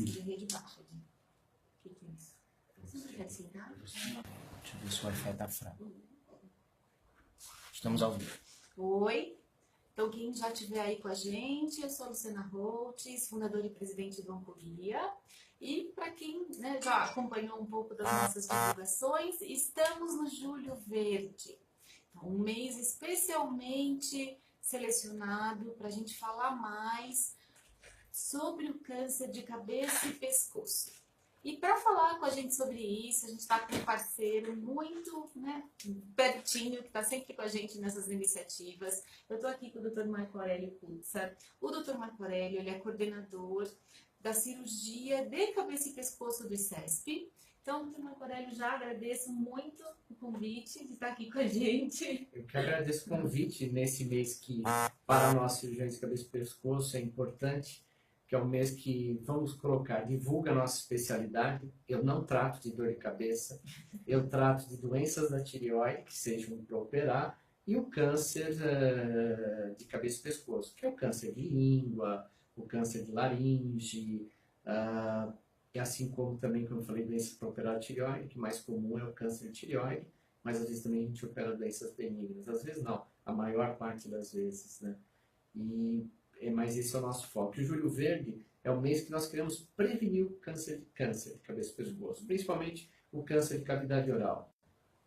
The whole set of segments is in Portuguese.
de rede baixa. O que é isso? Você quer sentar? Deixa eu ver se o Wi-Fi tá fraco. Estamos ao vivo. Oi. Então, quem já estiver aí com a gente, eu sou a Luciana Holtz, fundadora e presidente do Oncoguia. E para quem já acompanhou um pouco das nossas divulgações, estamos no Julho Verde. Então, um mês especialmente selecionado para a gente falar mais sobre o câncer de cabeça e pescoço. E para falar com a gente sobre isso, a gente está com um parceiro muito pertinho, que está sempre com a gente nessas iniciativas. Eu estou aqui com o Dr. Marco Aurélio Kutzer. O Dr. Marco Aurélio, ele é coordenador da cirurgia de cabeça e pescoço do ICESP. Então, Dr. Marco Aurélio, já agradeço muito o convite de estar aqui com a gente. Eu que agradeço o convite nesse mês que, para nós cirurgiões de cabeça e pescoço, é importante, que é um mês que vamos colocar, divulga a nossa especialidade. Eu não trato de dor de cabeça, eu trato de doenças da tireoide, que sejam para operar, e o câncer de cabeça e pescoço, que é o câncer de língua, o câncer de laringe, e assim como também, como eu falei, doenças para operar a tireoide, que mais comum é o câncer de tireoide, mas às vezes também a gente opera doenças benignas, às vezes não, a maior parte das vezes, né? Mas esse é o nosso foco. E o Julho Verde é o mês que nós queremos prevenir o câncer de cabeça e pescoço, principalmente o câncer de cavidade oral.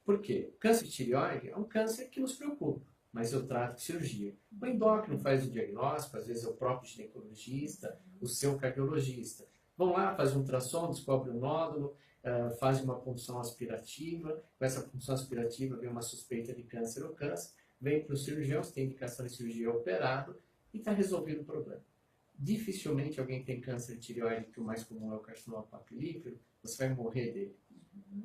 Por quê? O câncer de tireoide é um câncer que nos preocupa, mas eu trato de cirurgia. O endócrino faz o diagnóstico, às vezes é o próprio ginecologista, o seu cardiologista. Vão lá, fazem um ultrassom, descobrem um nódulo, fazem uma punção aspirativa. Com essa punção aspirativa vem uma suspeita de câncer ou câncer, vem para o cirurgião, se tem indicação de cirurgia operado, e está resolvido o problema. Dificilmente alguém tem câncer de tireoide, que o mais comum é o carcinoma papilífero, você vai morrer dele.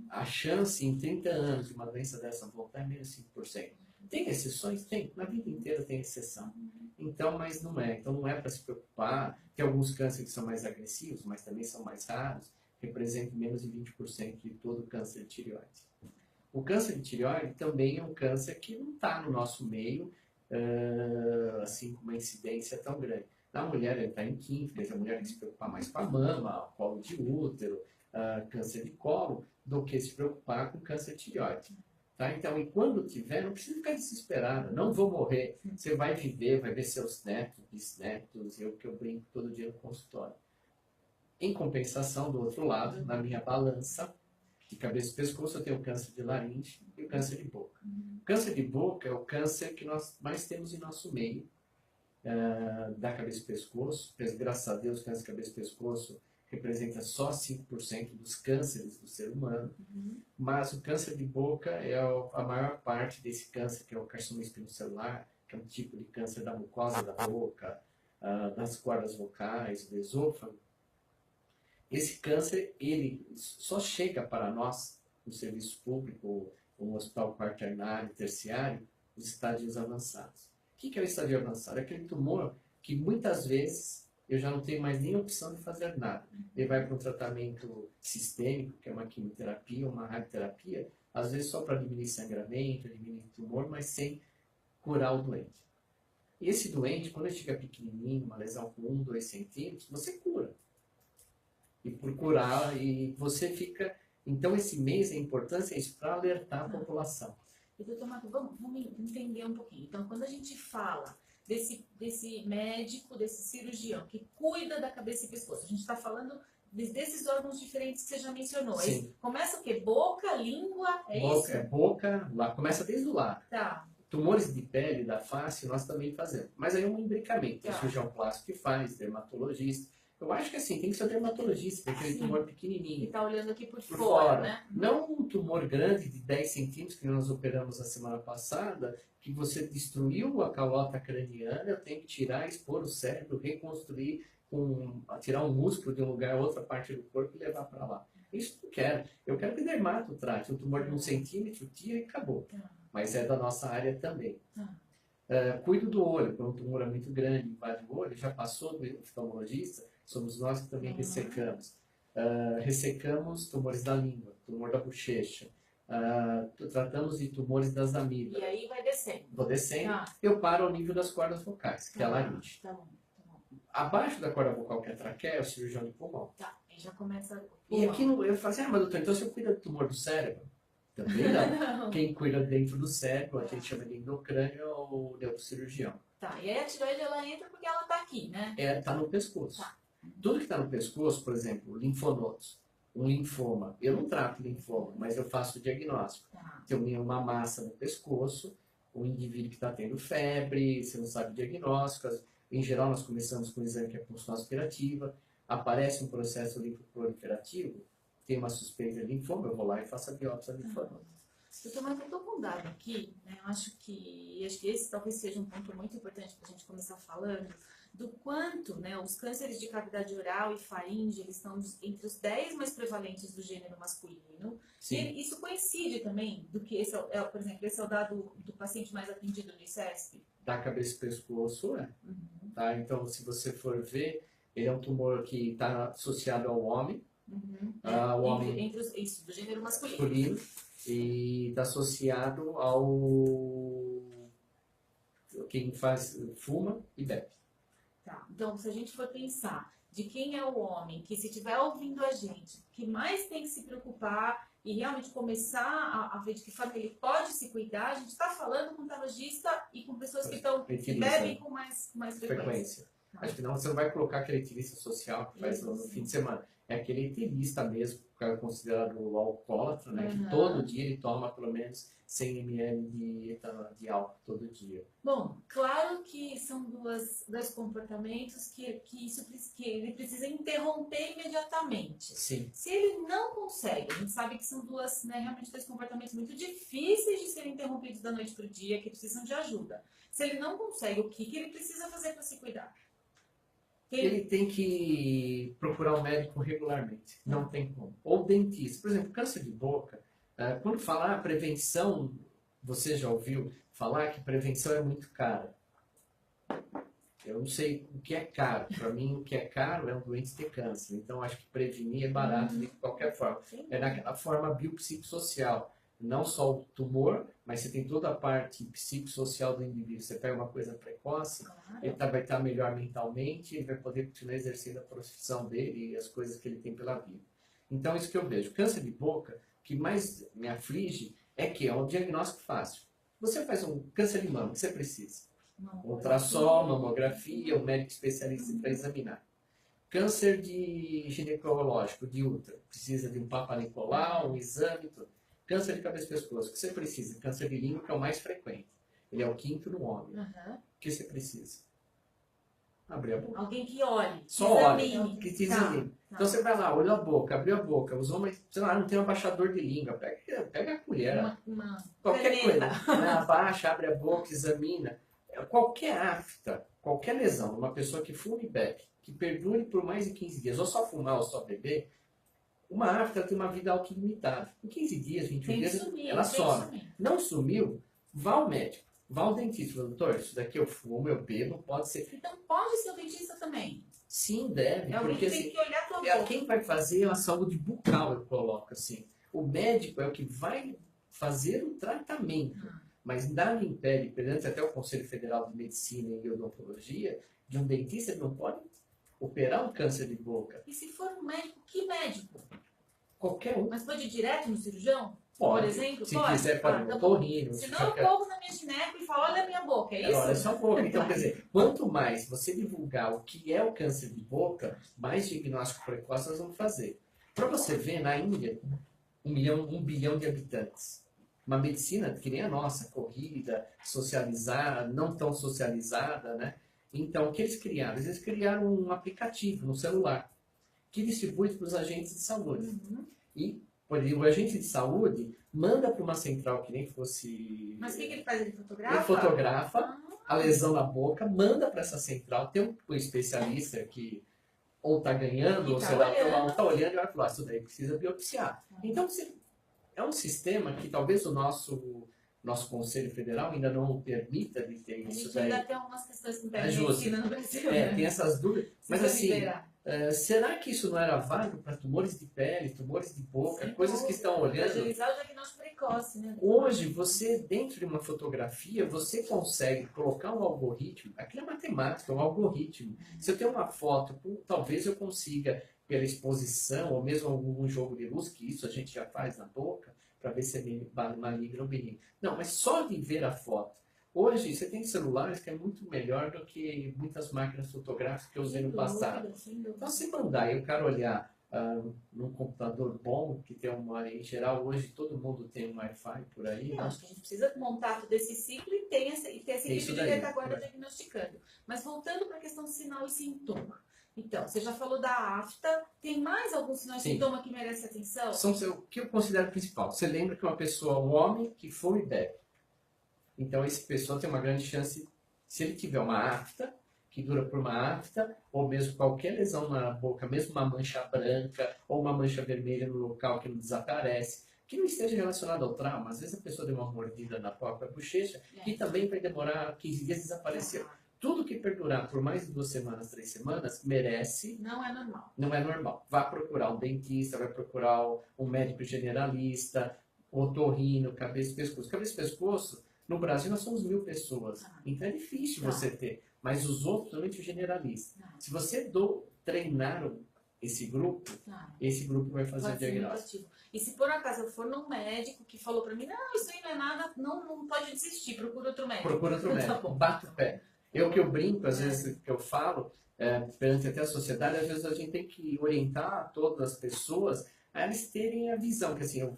A chance em 30 anos de uma doença dessa voltar é menos 5%. Tem exceções? Tem. Na vida inteira tem exceção. Então, mas não é. Então não é para se preocupar. Tem alguns cânceres que são mais agressivos, mas também são mais raros. Representam menos de 20% de todo o câncer de tireoide. O câncer de tireoide também é um câncer que não está no nosso meio, assim, com uma incidência tão grande. Na mulher ele está em quinto, quer dizer, a mulher tem que se preocupar mais com a mama, colo de útero, câncer de colo, do que se preocupar com câncer de tireoide. Tá? Então, e quando tiver, não precisa ficar desesperada, não vou morrer, você vai viver, vai ver seus netos, bisnetos, que eu brinco todo dia no consultório. Em compensação, do outro lado, na minha balança de cabeça e pescoço, eu tenho o câncer de laringe e o câncer de boca. O câncer de boca é o câncer que nós mais temos em nosso meio, da cabeça e pescoço. Graças a Deus, o câncer de cabeça e pescoço representa só 5% dos cânceres do ser humano, mas o câncer de boca é a maior parte desse câncer, que é o carcinoma espinocelular, que é um tipo de câncer da mucosa da boca, das cordas vocais, do esôfago. Esse câncer, ele só chega para nós, no serviço público, ou no hospital quaternário, terciário, nos estadios avançados. O que é o estadio avançado? É aquele tumor que muitas vezes eu já não tenho mais nem opção de fazer nada. Ele vai para um tratamento sistêmico, que é uma quimioterapia, uma radioterapia, às vezes só para diminuir sangramento, diminuir tumor, mas sem curar o doente. E esse doente, quando ele fica pequenininho, uma lesão com 1, 2 centímetros, você cura. E por curar, e você fica... Então, esse mês, a importância é isso, para alertar a população. E, doutor Marco, vamos entender um pouquinho. Então, quando a gente fala desse médico, desse cirurgião que cuida da cabeça e pescoço, a gente está falando desses órgãos diferentes que você já mencionou. Sim. Começa o quê? Boca, língua, isso? Boca, lá começa desde o lado. Tá. Tumores de pele, da face, nós também fazemos. Mas aí é um imbricamento. Tem cirurgião plástico que faz, dermatologista. Eu acho que assim, tem que ser dermatologista, porque aquele tumor pequenininho. Que está olhando aqui por fora, fora, né? Não um tumor grande de 10 centímetros que nós operamos a semana passada, que você destruiu a calota craniana, eu tenho que tirar, expor o cérebro, reconstruir, tirar um músculo de um lugar, outra parte do corpo e levar para lá. Isso eu não quero. Eu quero que o dermato trate. Um tumor de 1 centímetro, tira e acabou. Mas é da nossa área também. Cuido do olho, quando um tumor é muito grande, invade o olho, já passou do oftalmologista, somos nós que também ressecamos. Ressecamos tumores da língua, tumor da bochecha. Tratamos de tumores das amígdalas. E aí vai descendo. Vou descendo, eu paro ao nível das cordas vocais, que é a laringe. Tá bom. Abaixo da corda vocal, que é a traqueia, é o cirurgião de pulmão. Tá, aí já começa... E aqui eu falo assim, mas doutor, então você cuida do tumor do cérebro? Também não. Não. Quem cuida dentro do cérebro, a gente chama de endocrânio, é o neurocirurgião. Tá, e aí a tireoide ela entra porque ela tá aqui, né? Tá no pescoço. Tá. Tudo que está no pescoço, por exemplo, linfonodos, um linfoma. Eu não trato linfoma, mas eu faço o diagnóstico. Tá. Tem uma massa no pescoço, um indivíduo que está tendo febre, você não sabe o diagnóstico. Em geral, nós começamos com um exame que é função aspirativa, aparece um processo linfoproliferativo, tem uma suspeita de linfoma, eu vou lá e faço a biópsia linfonodo. Mas eu estou com um dado aqui, né? Eu acho que esse talvez seja um ponto muito importante para a gente começar falando do quanto, né, os cânceres de cavidade oral e faringe, eles estão entre os 10 mais prevalentes do gênero masculino. Sim. E isso coincide também do que por exemplo, esse é o dado do paciente mais atendido no ICESP? Da cabeça e pescoço, Uhum. Tá? Então, se você for ver, ele é um tumor que está associado ao homem, Uhum. o homem entre isso, do gênero masculino. masculino, e está associado ao quem fuma e bebe. Tá. Então, se a gente for pensar de quem é o homem que, se estiver ouvindo a gente, que mais tem que se preocupar e realmente começar a ver de que forma ele pode se cuidar, a gente está falando com um tabagista e com pessoas que bebem com mais frequência. Tá. Acho que não, você não vai colocar aquele etilista social que faz no fim de semana. É aquele etilista mesmo, que é considerado alcoólatra, né? Que todo dia ele toma pelo menos 100 ml de álcool todo dia. Bom, claro que são dois comportamentos que ele precisa interromper imediatamente. Sim. Se ele não consegue, a gente sabe que são realmente dois comportamentos muito difíceis de serem interrompidos da noite para o dia, que precisam de ajuda. Se ele não consegue, o que ele precisa fazer para se cuidar? Ele tem que procurar um médico regularmente, não tem como. Ou dentista. Por exemplo, câncer de boca, quando falar prevenção, você já ouviu falar que prevenção é muito cara. Eu não sei o que é caro. Para mim, o que é caro é um doente ter câncer. Então, acho que prevenir é barato de qualquer forma. É naquela forma biopsicossocial. Não só o tumor, mas você tem toda a parte psicossocial do indivíduo. Você pega uma coisa precoce, ele vai estar melhor mentalmente, ele vai poder continuar exercendo a profissão dele e as coisas que ele tem pela vida. Então, isso que eu vejo. Câncer de boca, o que mais me aflige é que é um diagnóstico fácil. Você faz um câncer de mama, o que você precisa? Ultrassom, mamografia, um médico especialista para examinar. Câncer de ginecológico, de útero, precisa de um Papa Nicolau, um exame, tudo. Câncer de cabeça e pescoço, o que você precisa? Câncer de língua, que é o mais frequente. Ele é o 5º no homem. O que você precisa? Abrir a boca. Alguém que olhe, só olhe, que te examine. Então você vai lá, olhou a boca, abriu a boca. Os homens, sei lá, não tem um abaixador de língua. Pega a colher. Qualquer coisa. Abaixa, abre a boca, examina. Qualquer afta, qualquer lesão, uma pessoa que fuma e bebe, que perdure por mais de 15 dias, ou só fumar ou só beber, uma afta tem uma vida auto-limitada. Em 15 dias, 21 dias, ela some. Não sumiu, vá ao médico, vá ao dentista. Doutor, isso daqui eu fumo, eu bebo, pode ser. Então pode ser o dentista também? Sim, deve. Porque tem que olhar a tua boca. Quem vai fazer é a saúde bucal, eu coloco assim. O médico é o que vai fazer o tratamento. Mas nada impede, perante até o Conselho Federal de Medicina e Odontologia, de um dentista que não pode operar um câncer de boca. E se for um médico, que médico? Qualquer um. Mas pode ir direto no cirurgião? Pode. Por exemplo? Se quiser, pode ir no otorrino. Senão eu corro na minha gineco e falo, olha a minha boca, é isso? Olha só um pouco. Então, quer dizer, quanto mais você divulgar o que é o câncer de boca, mais diagnóstico precoce nós vamos fazer. Para você ver, na Índia, 1 bilhão de habitantes. Uma medicina que nem a nossa, corrida, socializada, não tão socializada, né? Então, o que eles criaram? Eles criaram um aplicativo no celular que distribui para os agentes de saúde. E o agente de saúde manda para uma central que nem fosse... Mas o que ele faz? Ele fotografa? Ele fotografa a lesão na boca, manda para essa central, tem um especialista que ou está ganhando, ou sei lá, está olhando e vai falar, isso daí precisa biopsiar. Então, é um sistema que talvez o nosso Conselho Federal ainda não permita de ter isso daí. A gente ainda tem algumas questões com medicina no Brasil. Tem essas dúvidas. Mas assim, Será que isso não era válido para tumores de pele, tumores de boca, coisas que estão olhando? Agilizar o diagnóstico precoce, né? Hoje, você, dentro de uma fotografia, você consegue colocar um algoritmo, aquilo é matemática, um algoritmo. Se eu tenho uma foto, talvez eu consiga, pela exposição, ou mesmo algum jogo de luz, que isso a gente já faz na boca, para ver se é maligno ou benigno. Não, mas só de ver a foto. Hoje, você tem celulares que é muito melhor do que muitas máquinas fotográficas que eu usei no passado. Então, se mandar e o cara olhar num computador bom, que tem em geral, hoje todo mundo tem um Wi-Fi por aí. Não, acho que a gente precisa montar todo esse ciclo e ter essa equipe de retaguarda diagnosticando. Mas voltando para a questão de sinal e sintoma. Então, você já falou da afta, tem mais algum sinal e sintoma que merece atenção? O que eu considero principal. Você lembra que uma pessoa, um homem que fuma e bebe. Então, essa pessoa tem uma grande chance, se ele tiver uma afta, que dura por uma afta, ou mesmo qualquer lesão na boca, mesmo uma mancha branca ou uma mancha vermelha no local que não desaparece, que não esteja relacionado ao trauma. Às vezes a pessoa deu uma mordida na própria bochecha e também vai demorar 15 dias a desaparecer. Tudo que perdurar por mais de 2 semanas, 3 semanas, merece... Não é normal. Não é normal. Vá procurar um dentista, vai procurar um médico generalista, otorrino, cabeça e pescoço. Cabeça e pescoço, no Brasil nós somos 1000 pessoas. Então é difícil você ter. Mas os outros, principalmente o generalista. Se você treinar esse grupo vai fazer o diagnóstico. E se por acaso eu for num médico que falou pra mim, não, isso aí não é nada, não pode desistir, procura outro médico. Procura outro médico, tá, bata o pé. Que eu brinco, às vezes, que eu falo, perante até a sociedade, às vezes a gente tem que orientar todas as pessoas a eles terem a visão, que assim, eu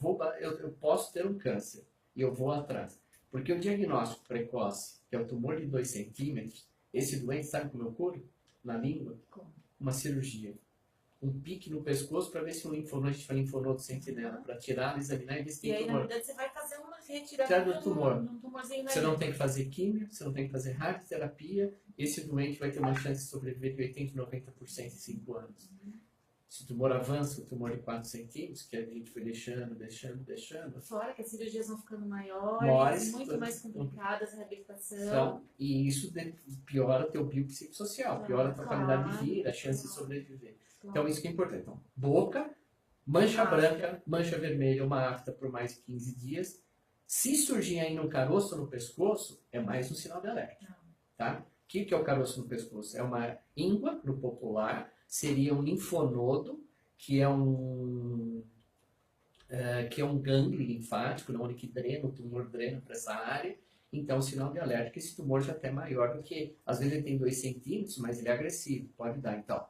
posso ter um câncer e eu vou atrás. Porque o diagnóstico precoce, que é o tumor de 2 centímetros, esse doente, sabe como eu curo? Na língua? Como? Uma cirurgia. Um pique no pescoço para ver se um linfonodo, a gente fala linfonodo sentinela, para tirar, examinar e ver se tem tumor. E aí, tumor. na verdade, você vai fazer uma retirada do tumor. tumorzinho na Você não tem que fazer químio, você não tem que fazer radioterapia, esse doente vai ter uma chance de sobreviver de 80% a 90% em 5 anos. Se o tumor avança, o tumor de 4 centímetros, que a gente foi deixando. Fora que as cirurgias vão ficando maiores, muito mais complicadas, a reabilitação. E isso piora o teu biopsicossocial, piora a tua qualidade de vida, a chance de sobreviver. Então isso que é importante. Então, boca, mancha branca, mancha vermelha, uma afta por mais de 15 dias. Se surgir ainda um caroço no pescoço, é mais um sinal de alerta. Tá? O que é o caroço no pescoço? É uma íngua, no popular, seria um linfonodo, que é um gânglio linfático, onde que drena, o tumor drena para essa área. Então, sinal de alerta que esse tumor já é maior do que, às vezes ele tem 2 centímetros, mas ele é agressivo, pode dar. Então,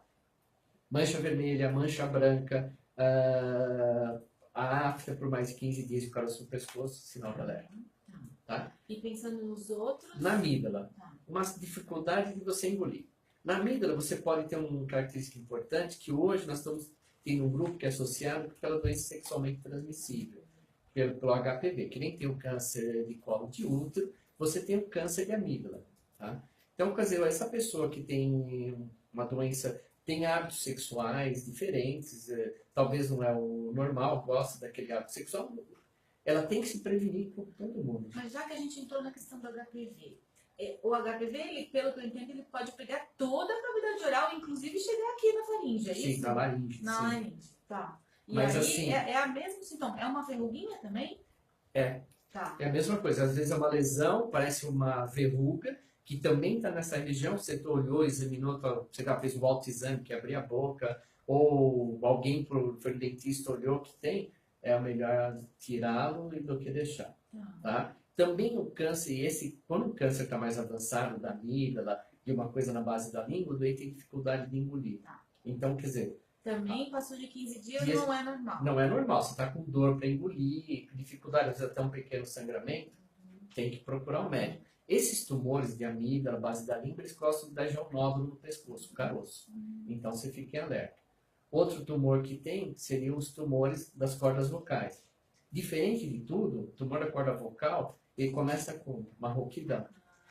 mancha vermelha, mancha branca, a afta por mais de 15 dias e o caroço no pescoço, sinal de alerta. Tá? E pensando nos outros? Na amígdala, uma dificuldade de você engolir. Na amígdala, você pode ter uma característica importante, que hoje nós estamos tendo um grupo que é associado pela doença sexualmente transmissível, pelo HPV, que nem tem o câncer de colo de útero, você tem o câncer de amígdala. Tá? Então, quer dizer, essa pessoa que tem uma doença, tem hábitos sexuais diferentes, talvez não é o normal, gosta daquele hábito sexual, ela tem que se prevenir com todo mundo. Mas já que a gente entrou na questão do HPV, o HPV, ele, pelo que eu entendo, ele pode pegar toda a cavidade oral, inclusive chegar aqui na faringe, é isso? Sim, na laringe. Na laringe, tá. E mas aí, assim, é a mesmo sintoma? É uma verruguinha também? É. Tá. É a mesma coisa. Às vezes é uma lesão, parece uma verruga, que também está nessa região. Você olhou, examinou, você fez um autoexame, que abriu a boca, ou alguém foi no dentista, olhou que tem, é melhor tirá-lo do que deixar. Tá? Também o câncer, quando o câncer está mais avançado da amígdala e uma coisa na base da língua, o doente tem dificuldade de engolir. Então, quer dizer... Também passou de 15 dias não é normal. Não é normal. Você está com dor para engolir, dificuldade, às vezes até um pequeno sangramento, tem que procurar um médico. Esses tumores de amígdala, base da língua, eles gostam de dar já um nódulo no pescoço, o caroço. Então, você fica em alerta. Outro tumor que tem seriam os tumores das cordas vocais. Diferente de tudo, o tumor da corda vocal, ele começa com uma rouquidão.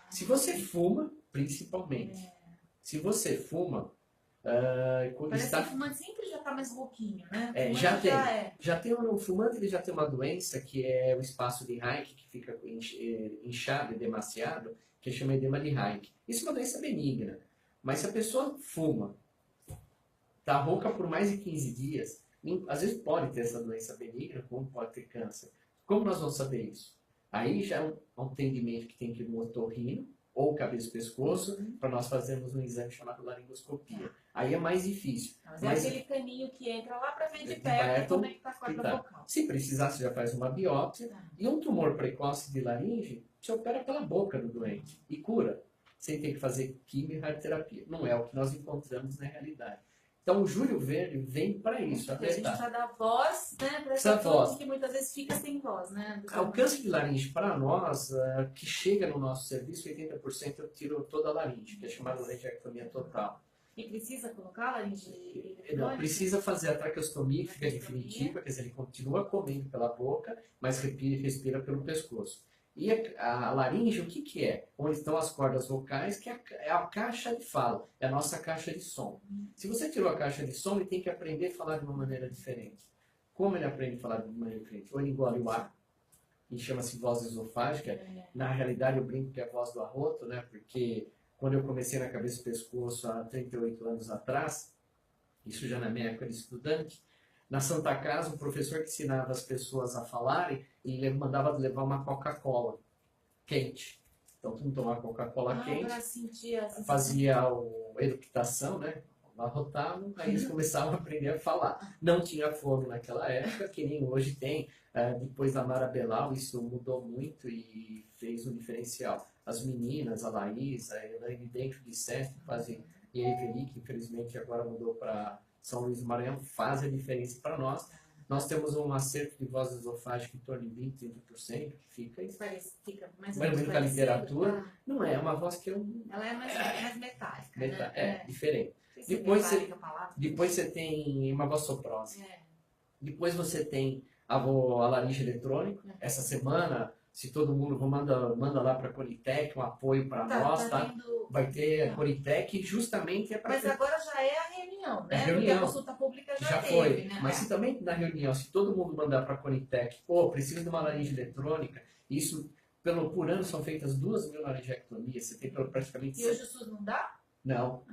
Se você fuma, principalmente, se você fuma, parece que o fumante sempre já está mais rouquinho, né? Já tem o fumante, ele já tem uma doença que é o espaço de Reich, que fica inchado e demasiado, que chama edema de Reich. Isso é uma doença benigna. Mas se a pessoa fuma, Tá rouca por mais de 15 dias. Às vezes pode ter essa doença benigna, como pode ter câncer. Como nós vamos saber isso? Aí já é um atendimento que tem que ir no otorrino ou cabeça e pescoço, para nós fazermos um exame chamado laringoscopia. Aí é mais difícil. Mas é aquele caninho que entra lá para ver de perto como é que está a corda vocal. Se precisar, você já faz uma biópsia. E um tumor precoce de laringe, você opera pela boca do doente e cura, sem ter que fazer quimio e radioterapia. Não é o que nós encontramos na realidade. Então, o Júlio Verde vem para isso. A gente precisa dar voz, né? Para essa voz que muitas vezes fica sem voz, né? O câncer de laringe, para nós, que chega no nosso serviço, 80% eu tiro toda a laringe, que é chamada laringectomia total. E precisa colocar a laringe? Não, precisa fazer a traqueostomia, que fica definitiva, quer dizer, ele continua comendo pela boca, mas respira pelo pescoço. E a laringe, o que é? Onde estão as cordas vocais, que é a caixa de fala, é a nossa caixa de som. Se você tirou a caixa de som, ele tem que aprender a falar de uma maneira diferente. Como ele aprende a falar de uma maneira diferente? Ou ele engole o ar, e chama-se voz esofágica. Na realidade, eu brinco que é a voz do arroto, né? Porque quando eu comecei na cabeça e pescoço há 38 anos atrás, isso já na minha época de estudante, na Santa Casa, um professor que ensinava as pessoas a falarem, e ele mandava levar uma Coca-Cola quente. Então, tu tomava Coca-Cola quente, fazia a eructação, né? Arrotavam, aí eles começavam a aprender a falar. Não tinha fome naquela época, que nem hoje tem. Depois da Mara Belal, isso mudou muito e fez um diferencial. As meninas, a Laís, a Elaine dentro de SESC, fazem, e a Eveli, que infelizmente agora mudou para São Luís do Maranhão, faz a diferença para nós. Nós temos um acerto de voz esofágica em torno de 20, 30%, que fica mais ou menos com a literatura. Não é uma voz que ela é mais metálica, né? É diferente. Depois você tem uma voz soprosa. Depois você tem a laringe eletrônica. Essa semana, se todo mundo manda lá para a Conitec um apoio para nós, tá? Vai ter a Conitec justamente é para. Mas agora já é a reunião, né? Porque a consulta pública já teve, foi. né? Mas se também na reunião, se todo mundo mandar para a Conitec, precisa de uma laringe eletrônica, isso por ano são feitas 2.000 laringectomias, você tem praticamente. E hoje o SUS não dá? Não.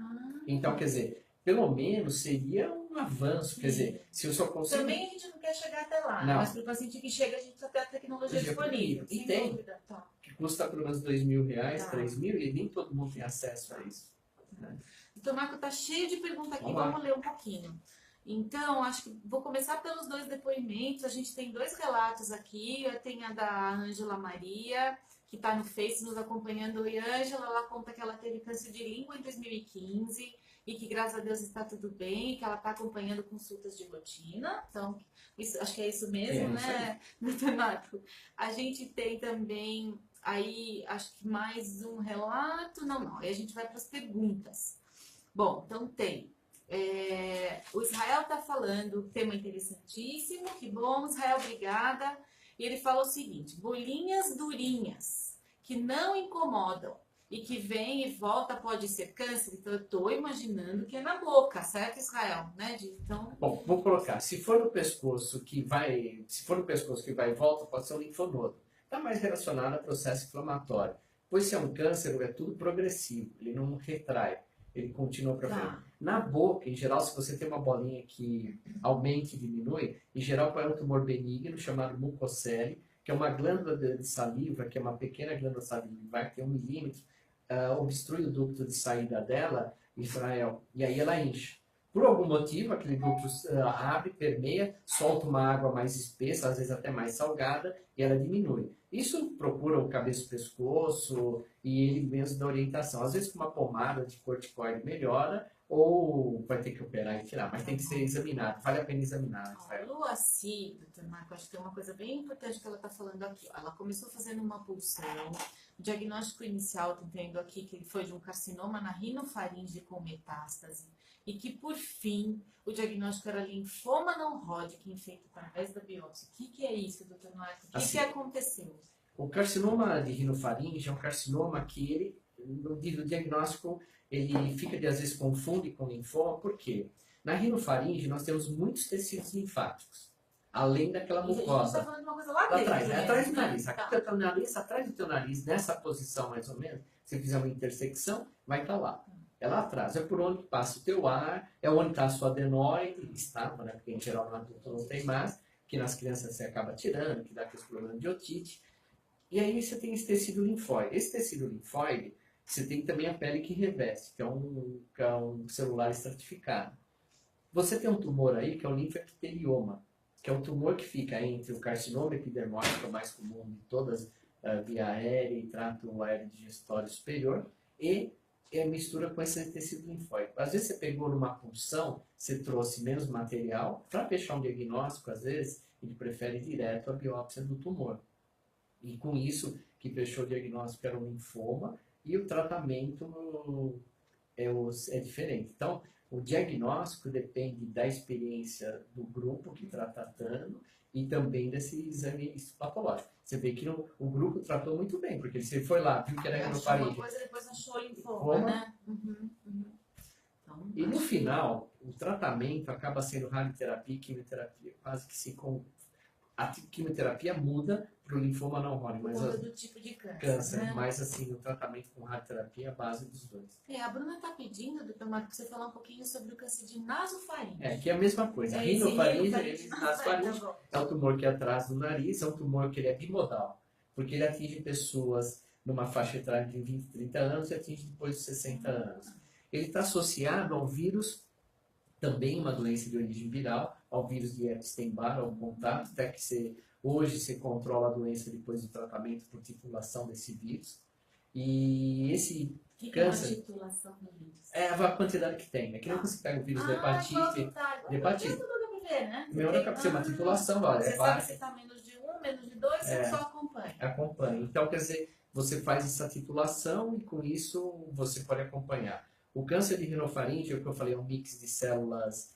Então, quer dizer, pelo menos seria um avanço. Sim. Quer dizer, se eu só consigo. Também a gente não quer chegar até lá, não. Mas para o paciente que chega, a gente precisa ter a tecnologia disponível. E tem. Dúvida. Tá. Que custa pelo menos R$2.000, R$3.000, e nem todo mundo tem acesso a isso. Né? Então, Marco, tá cheio de perguntas aqui, vamos ler um pouquinho. Então, acho que vou começar pelos 2 depoimentos. A gente tem 2 relatos aqui. Tem a da Ângela Maria, que está no Face nos acompanhando. E a Ângela, ela conta que ela teve câncer de língua em 2015 e que, graças a Deus, está tudo bem, que ela está acompanhando consultas de rotina. Então, acho que é isso mesmo, né, Marco? A gente tem também aí, acho que mais um relato. Não. Aí a gente vai para as perguntas. Bom, então tem. O Israel está falando, tema interessantíssimo, que bom, Israel, obrigada. E ele fala o seguinte: bolinhas durinhas que não incomodam e que vem e volta pode ser câncer. Então eu estou imaginando que é na boca, certo, Israel? Né? Então... Bom, vou colocar, se for no pescoço que vai e volta, pode ser um linfonodo. Está mais relacionado a processo inflamatório. Pois se é um câncer, é tudo progressivo, ele não retrai. Ele continua para frente. Na boca, em geral, se você tem uma bolinha que aumenta e diminui, em geral é um tumor benigno chamado mucocele, que é uma glândula de saliva, que é uma pequena glândula salivar, que tem 1 milímetro, obstrui o ducto de saída dela, Israel, e aí ela enche. Por algum motivo, aquele ducto abre, permeia, solta uma água mais espessa, às vezes até mais salgada, e ela diminui. Isso procura o cabeça e pescoço e ele mesmo dá orientação. Às vezes com uma pomada de corticoide melhora, ou vai ter que operar e tirar, mas tem que ser examinado. Vale a pena examinar. Luaci, doutor Marco, acho que tem uma coisa bem importante que ela está falando aqui. Ela começou fazendo uma pulsão. O diagnóstico inicial, estou entendendo aqui, que ele foi de um carcinoma na rinofaringe com metástase. E que, por fim, o diagnóstico era linfoma não Hodgkin, feito através da biópsia. O que é isso, doutor Marco? O que aconteceu? O carcinoma de rinofaringe é um carcinoma que ele, no diagnóstico, ele fica, às vezes, confunde com linfoma. Por quê? Na rinofaringe, nós temos muitos tecidos linfáticos, além daquela mucosa. A gente está falando de uma coisa lá dentro. Atrás do nariz. Aqui está o teu nariz, atrás do teu nariz, nessa posição, mais ou menos. Se fizer uma intersecção, vai estar lá. ela atrasa. É por onde passa o teu ar, é onde está a sua adenoide, estava, né? Porque em geral no adulto não tem mais, que nas crianças você acaba tirando, que dá aqueles problemas de otite. E aí você tem esse tecido linfóide. Esse tecido linfóide, você tem também a pele que reveste, que é um celular estratificado. Você tem um tumor aí, que é o linfoepitelioma, que é um tumor que fica entre o carcinoma epidermóide, que é o mais comum de todas, via aérea e trato aéreo digestório superior, e mistura com esse tecido linfóide. Às vezes você pegou numa punção, você trouxe menos material, para fechar um diagnóstico, às vezes, ele prefere direto a biópsia do tumor. E com isso, que fechou o diagnóstico era um linfoma, e o tratamento é diferente. Então, o diagnóstico depende da experiência do grupo que está tratando e também desse exame patológico. Você vê que o grupo tratou muito bem, porque você foi lá, viu que era rinopharíngea. Uma coisa, depois achou linfoma, né? Então, e no final, o tratamento acaba sendo radioterapia e quimioterapia. Quase que a quimioterapia muda para o linfoma não Hodgkin, mas do tipo de câncer, né? Mas assim, o tratamento com radioterapia é a base dos dois. A Bruna está pedindo, doutor Marco, para você falar um pouquinho sobre o câncer de nasofaringe. Que é a mesma coisa. A rinofaringe, nasofaringe é um tumor que é atrás do nariz, é um tumor que ele é bimodal, porque ele atinge pessoas numa faixa etária de 20, 30 anos e atinge depois de 60 anos. Ele está associado ao vírus, também uma doença de origem viral, ao vírus de Epstein-Barr, ao contato, até que hoje você controla a doença depois do tratamento por titulação desse vírus. E esse câncer... é uma titulação do vírus? É a quantidade que tem. É que nem você pega o vírus da hepatite. De hepatite. Né? Meu não é uma titulação, olha. Você sabe se está menos de 1, menos de 2, você só acompanha. Acompanha. Então, quer dizer, você faz essa titulação e com isso você pode acompanhar. O câncer de rinofaringe, o que eu falei, é um mix de células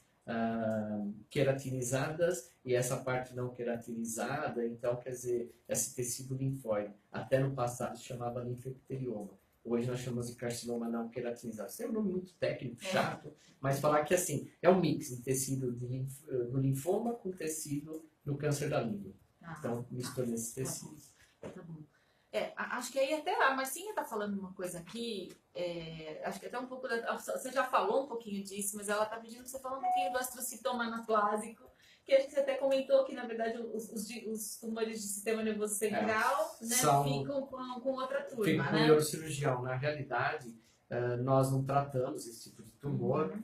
queratinizadas e essa parte não queratinizada. Então, quer dizer, esse tecido linfóide. Até no passado se chamava linfoepitelioma. Hoje nós chamamos de carcinoma não queratinizado. Isso é um nome muito técnico, chato, mas falar que assim, é um mix de tecido do linfoma com tecido do câncer da língua. Então, mistura esses tecidos. Tá bom. Acho que aí até a Marcinha está falando uma coisa aqui, acho que até um pouco, você já falou um pouquinho disso, mas ela está pedindo que você fale um pouquinho do astrocitoma anaplásico, que acho que você até comentou que, na verdade, os tumores de sistema nervoso central ficam com outra turma, ficam com o neurocirurgião. Na realidade, nós não tratamos esse tipo de tumor.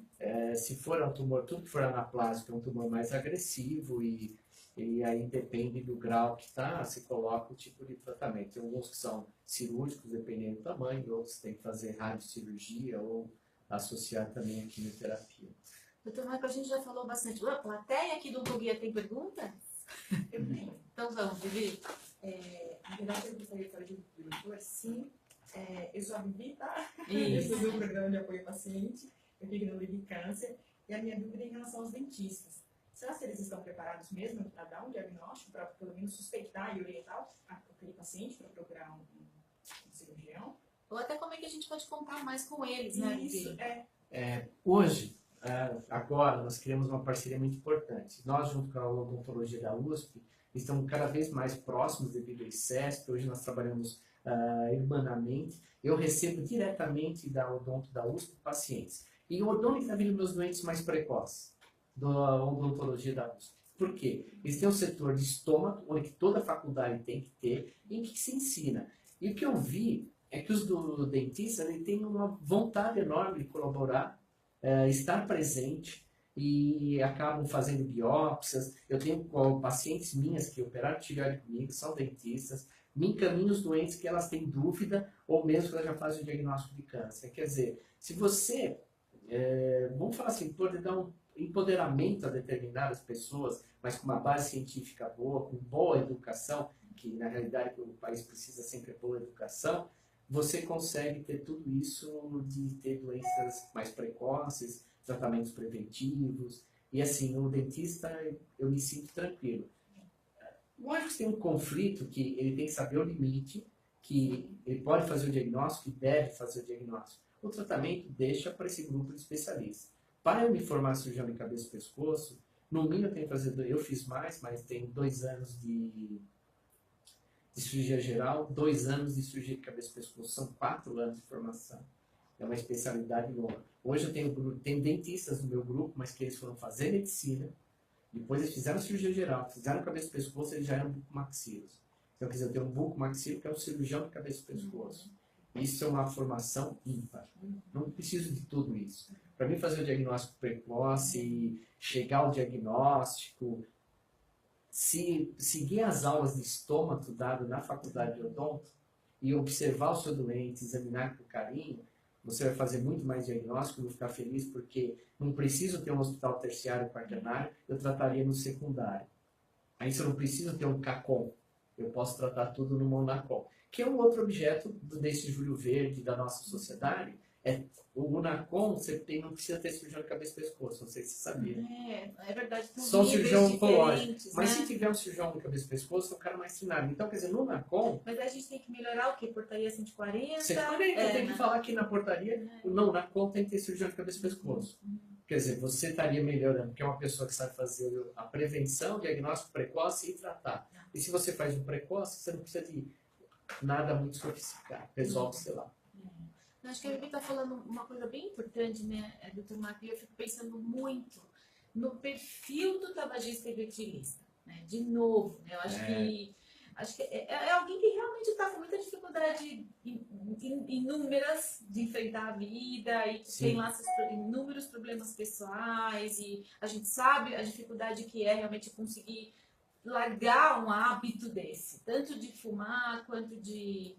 Se for um tumor, tudo que for anaplásico é um tumor mais agressivo e aí depende do grau que está, se coloca o tipo de tratamento. Tem alguns que são cirúrgicos, dependendo do tamanho, outros tem que fazer radiocirurgia ou associar também a quimioterapia. Doutor Marco, a gente já falou bastante. A plateia aqui do Guia tem perguntas? Eu tenho. Então vamos, Vivi. Na verdade, eu gostaria de falar de doutor, sim. Eu sou a Vivi, tá? Isso. Eu sou do programa de apoio ao paciente, eu fico no Live Câncer, e a minha dúvida é em relação aos dentistas. Será que eles estão preparados mesmo para dar um diagnóstico, para pelo menos suspeitar e orientar aquele paciente para procurar um cirurgião? Ou até como é que a gente pode contar mais com eles, né? Isso, hoje, agora, nós criamos uma parceria muito importante. Nós, junto com a odontologia da USP, estamos cada vez mais próximos devido ao ICESP. Hoje nós trabalhamos irmanamente. Eu recebo diretamente da odonto da USP pacientes. E o odonto está vindo meus doentes mais precoces, da odontologia da USP. Por quê? Eles têm um setor de estômago, onde toda a faculdade tem que ter, em que se ensina. E o que eu vi é que os dentistas têm uma vontade enorme de colaborar, estar presente, e acabam fazendo biópsias. Eu tenho pacientes minhas que operaram tireoide comigo, são dentistas, me encaminham os doentes que elas têm dúvida, ou mesmo que elas já fazem o diagnóstico de câncer. Quer dizer, se você, vamos falar assim, pode dar um empoderamento a determinadas pessoas, mas com uma base científica boa, com boa educação, que na realidade o país precisa sempre de boa educação, você consegue ter tudo isso de ter doenças mais precoces, tratamentos preventivos, e assim, o dentista, eu me sinto tranquilo. Lógico que tem um conflito que ele tem que saber o limite, que ele pode fazer o diagnóstico e deve fazer o diagnóstico. O tratamento deixa para esse grupo de especialistas. Para eu me formar cirurgião de cabeça e pescoço, no mínimo eu tenho que fazer, eu fiz mais, mas tenho 2 anos de cirurgia geral, 2 anos de cirurgia de cabeça e pescoço, são 4 anos de formação. É uma especialidade nova. Hoje eu tenho dentistas no meu grupo, mas que eles foram fazer medicina, depois eles fizeram cirurgia geral, fizeram cabeça e pescoço, eles já eram bucomaxilos. Então, quer dizer, eu tenho um bucomaxilo que é um cirurgião de cabeça e pescoço. Isso é uma formação ímpar. Não preciso de tudo isso. Para mim fazer o diagnóstico precoce e chegar ao diagnóstico, se seguir as aulas de estômago dado na faculdade de odonto e observar o seu doente, examinar com carinho, você vai fazer muito mais diagnóstico, eu vou ficar feliz porque não preciso ter um hospital terciário quaternário, eu trataria no secundário. Aí se eu não preciso ter um CACOM, eu posso tratar tudo no Monacom, que é um outro objeto desse Júlio Verde da nossa sociedade. O Monacom, não precisa ter cirurgião de cabeça e pescoço, não sei se você sabia. É verdade. Só um cirurgião oncológico. Né? Mas se tiver um cirurgião de cabeça e pescoço, é um cara mais treinado. Então, quer dizer, no NACOM... Mas a gente tem que melhorar o quê? Portaria 140? 140, eu tenho que falar aqui na portaria. Não, na NACOM tem que ter cirurgião de cabeça e pescoço. Quer dizer, você estaria melhorando, porque é uma pessoa que sabe fazer a prevenção, diagnóstico precoce e tratar. E se você faz um precoce, você não precisa de nada muito sofisticado. Resolve, sei lá. Acho que a Bibi está falando uma coisa bem importante, né, doutor Marco? Eu fico pensando muito no perfil do tabagista e do etilista. Né? De novo, né? Eu acho que é alguém que realmente está com muita dificuldade inúmeras de enfrentar a vida e tem lá seus inúmeros problemas pessoais e a gente sabe a dificuldade que é realmente conseguir largar um hábito desse, tanto de fumar quanto de...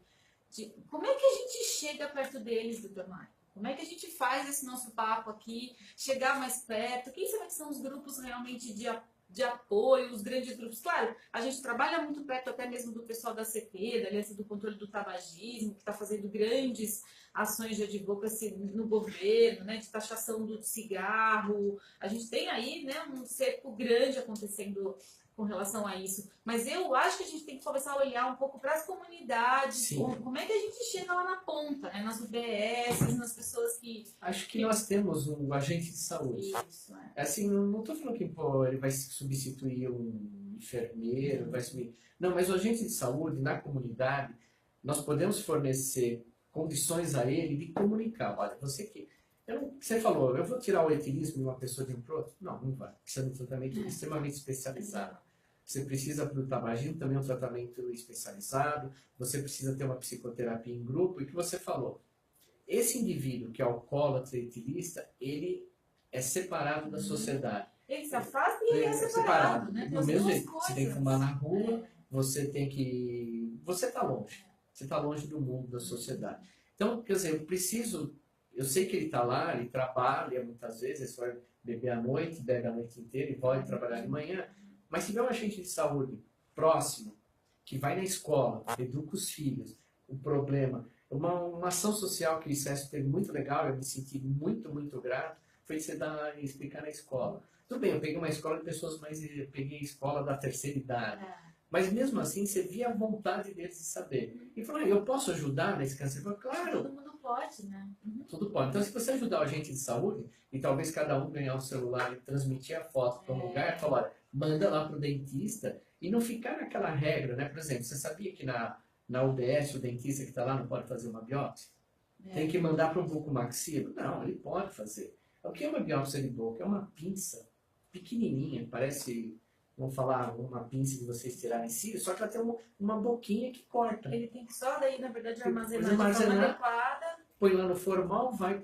Como é que a gente chega perto deles, doutor Marco? Como é que a gente faz esse nosso papo aqui, chegar mais perto? Quem será que são os grupos realmente de apoio, os grandes grupos? Claro, a gente trabalha muito perto até mesmo do pessoal da CT, da Aliança do Controle do Tabagismo, que está fazendo grandes ações de advocacy no governo, né, de taxação do cigarro. A gente tem aí, né, um cerco grande acontecendo com relação a isso. Mas eu acho que a gente tem que começar a olhar um pouco para as comunidades, como é que a gente chega lá na ponta, né? Nas UBS, nas pessoas que... Acho que nós temos um agente de saúde. Isso, Assim, não estou falando que ele vai substituir um enfermeiro, vai subir... Não, mas o agente de saúde na comunidade, nós podemos fornecer condições a ele de comunicar. Olha, você falou, eu vou tirar o etilismo de uma pessoa de um para outro? Não, não vai. Precisa de um tratamento extremamente especializado. Você precisa para o tabagismo também um tratamento especializado, você precisa ter uma psicoterapia em grupo, e o que você falou, esse indivíduo que é alcoólatra e etilista, ele é separado da sociedade. Ele se afasta e ele é separado. Né? Do mesmo jeito, você tem que fumar na rua, você tem que... Você está longe. Você está longe do mundo, da sociedade. Então, quer dizer, eu sei que ele está lá, ele trabalha muitas vezes, ele vai beber à noite, bebe a noite inteira e volta trabalhar de manhã. Mas se tiver um agente de saúde próximo, que vai na escola, educa os filhos, o problema, uma ação social que o ICESP teve muito legal, eu me senti muito, muito grato, foi você explicar na escola. Tudo bem, eu peguei uma escola de pessoas, mas eu peguei a escola da terceira idade. Mas mesmo assim, você via a vontade deles de saber. E falou, eu posso ajudar nesse câncer? Eu falei, claro. Todo mundo pode, né? Tudo pode. Então, se você ajudar o agente de saúde, e talvez cada um ganhar um celular e transmitir a foto para um lugar, falar, olha, manda lá para o dentista, e não ficar naquela regra, né? Por exemplo, você sabia que na UBS o dentista que está lá não pode fazer uma biópsia? Tem que mandar para um bucomaxilo? Não, ele pode fazer. O que é uma biópsia de boca? É uma pinça pequenininha, parece... Vamos falar uma pinça de vocês tirarem cílios, só que ela tem uma boquinha que corta. Ele tem que só daí, na verdade, armazenar de forma adequada. Põe lá no formal, vai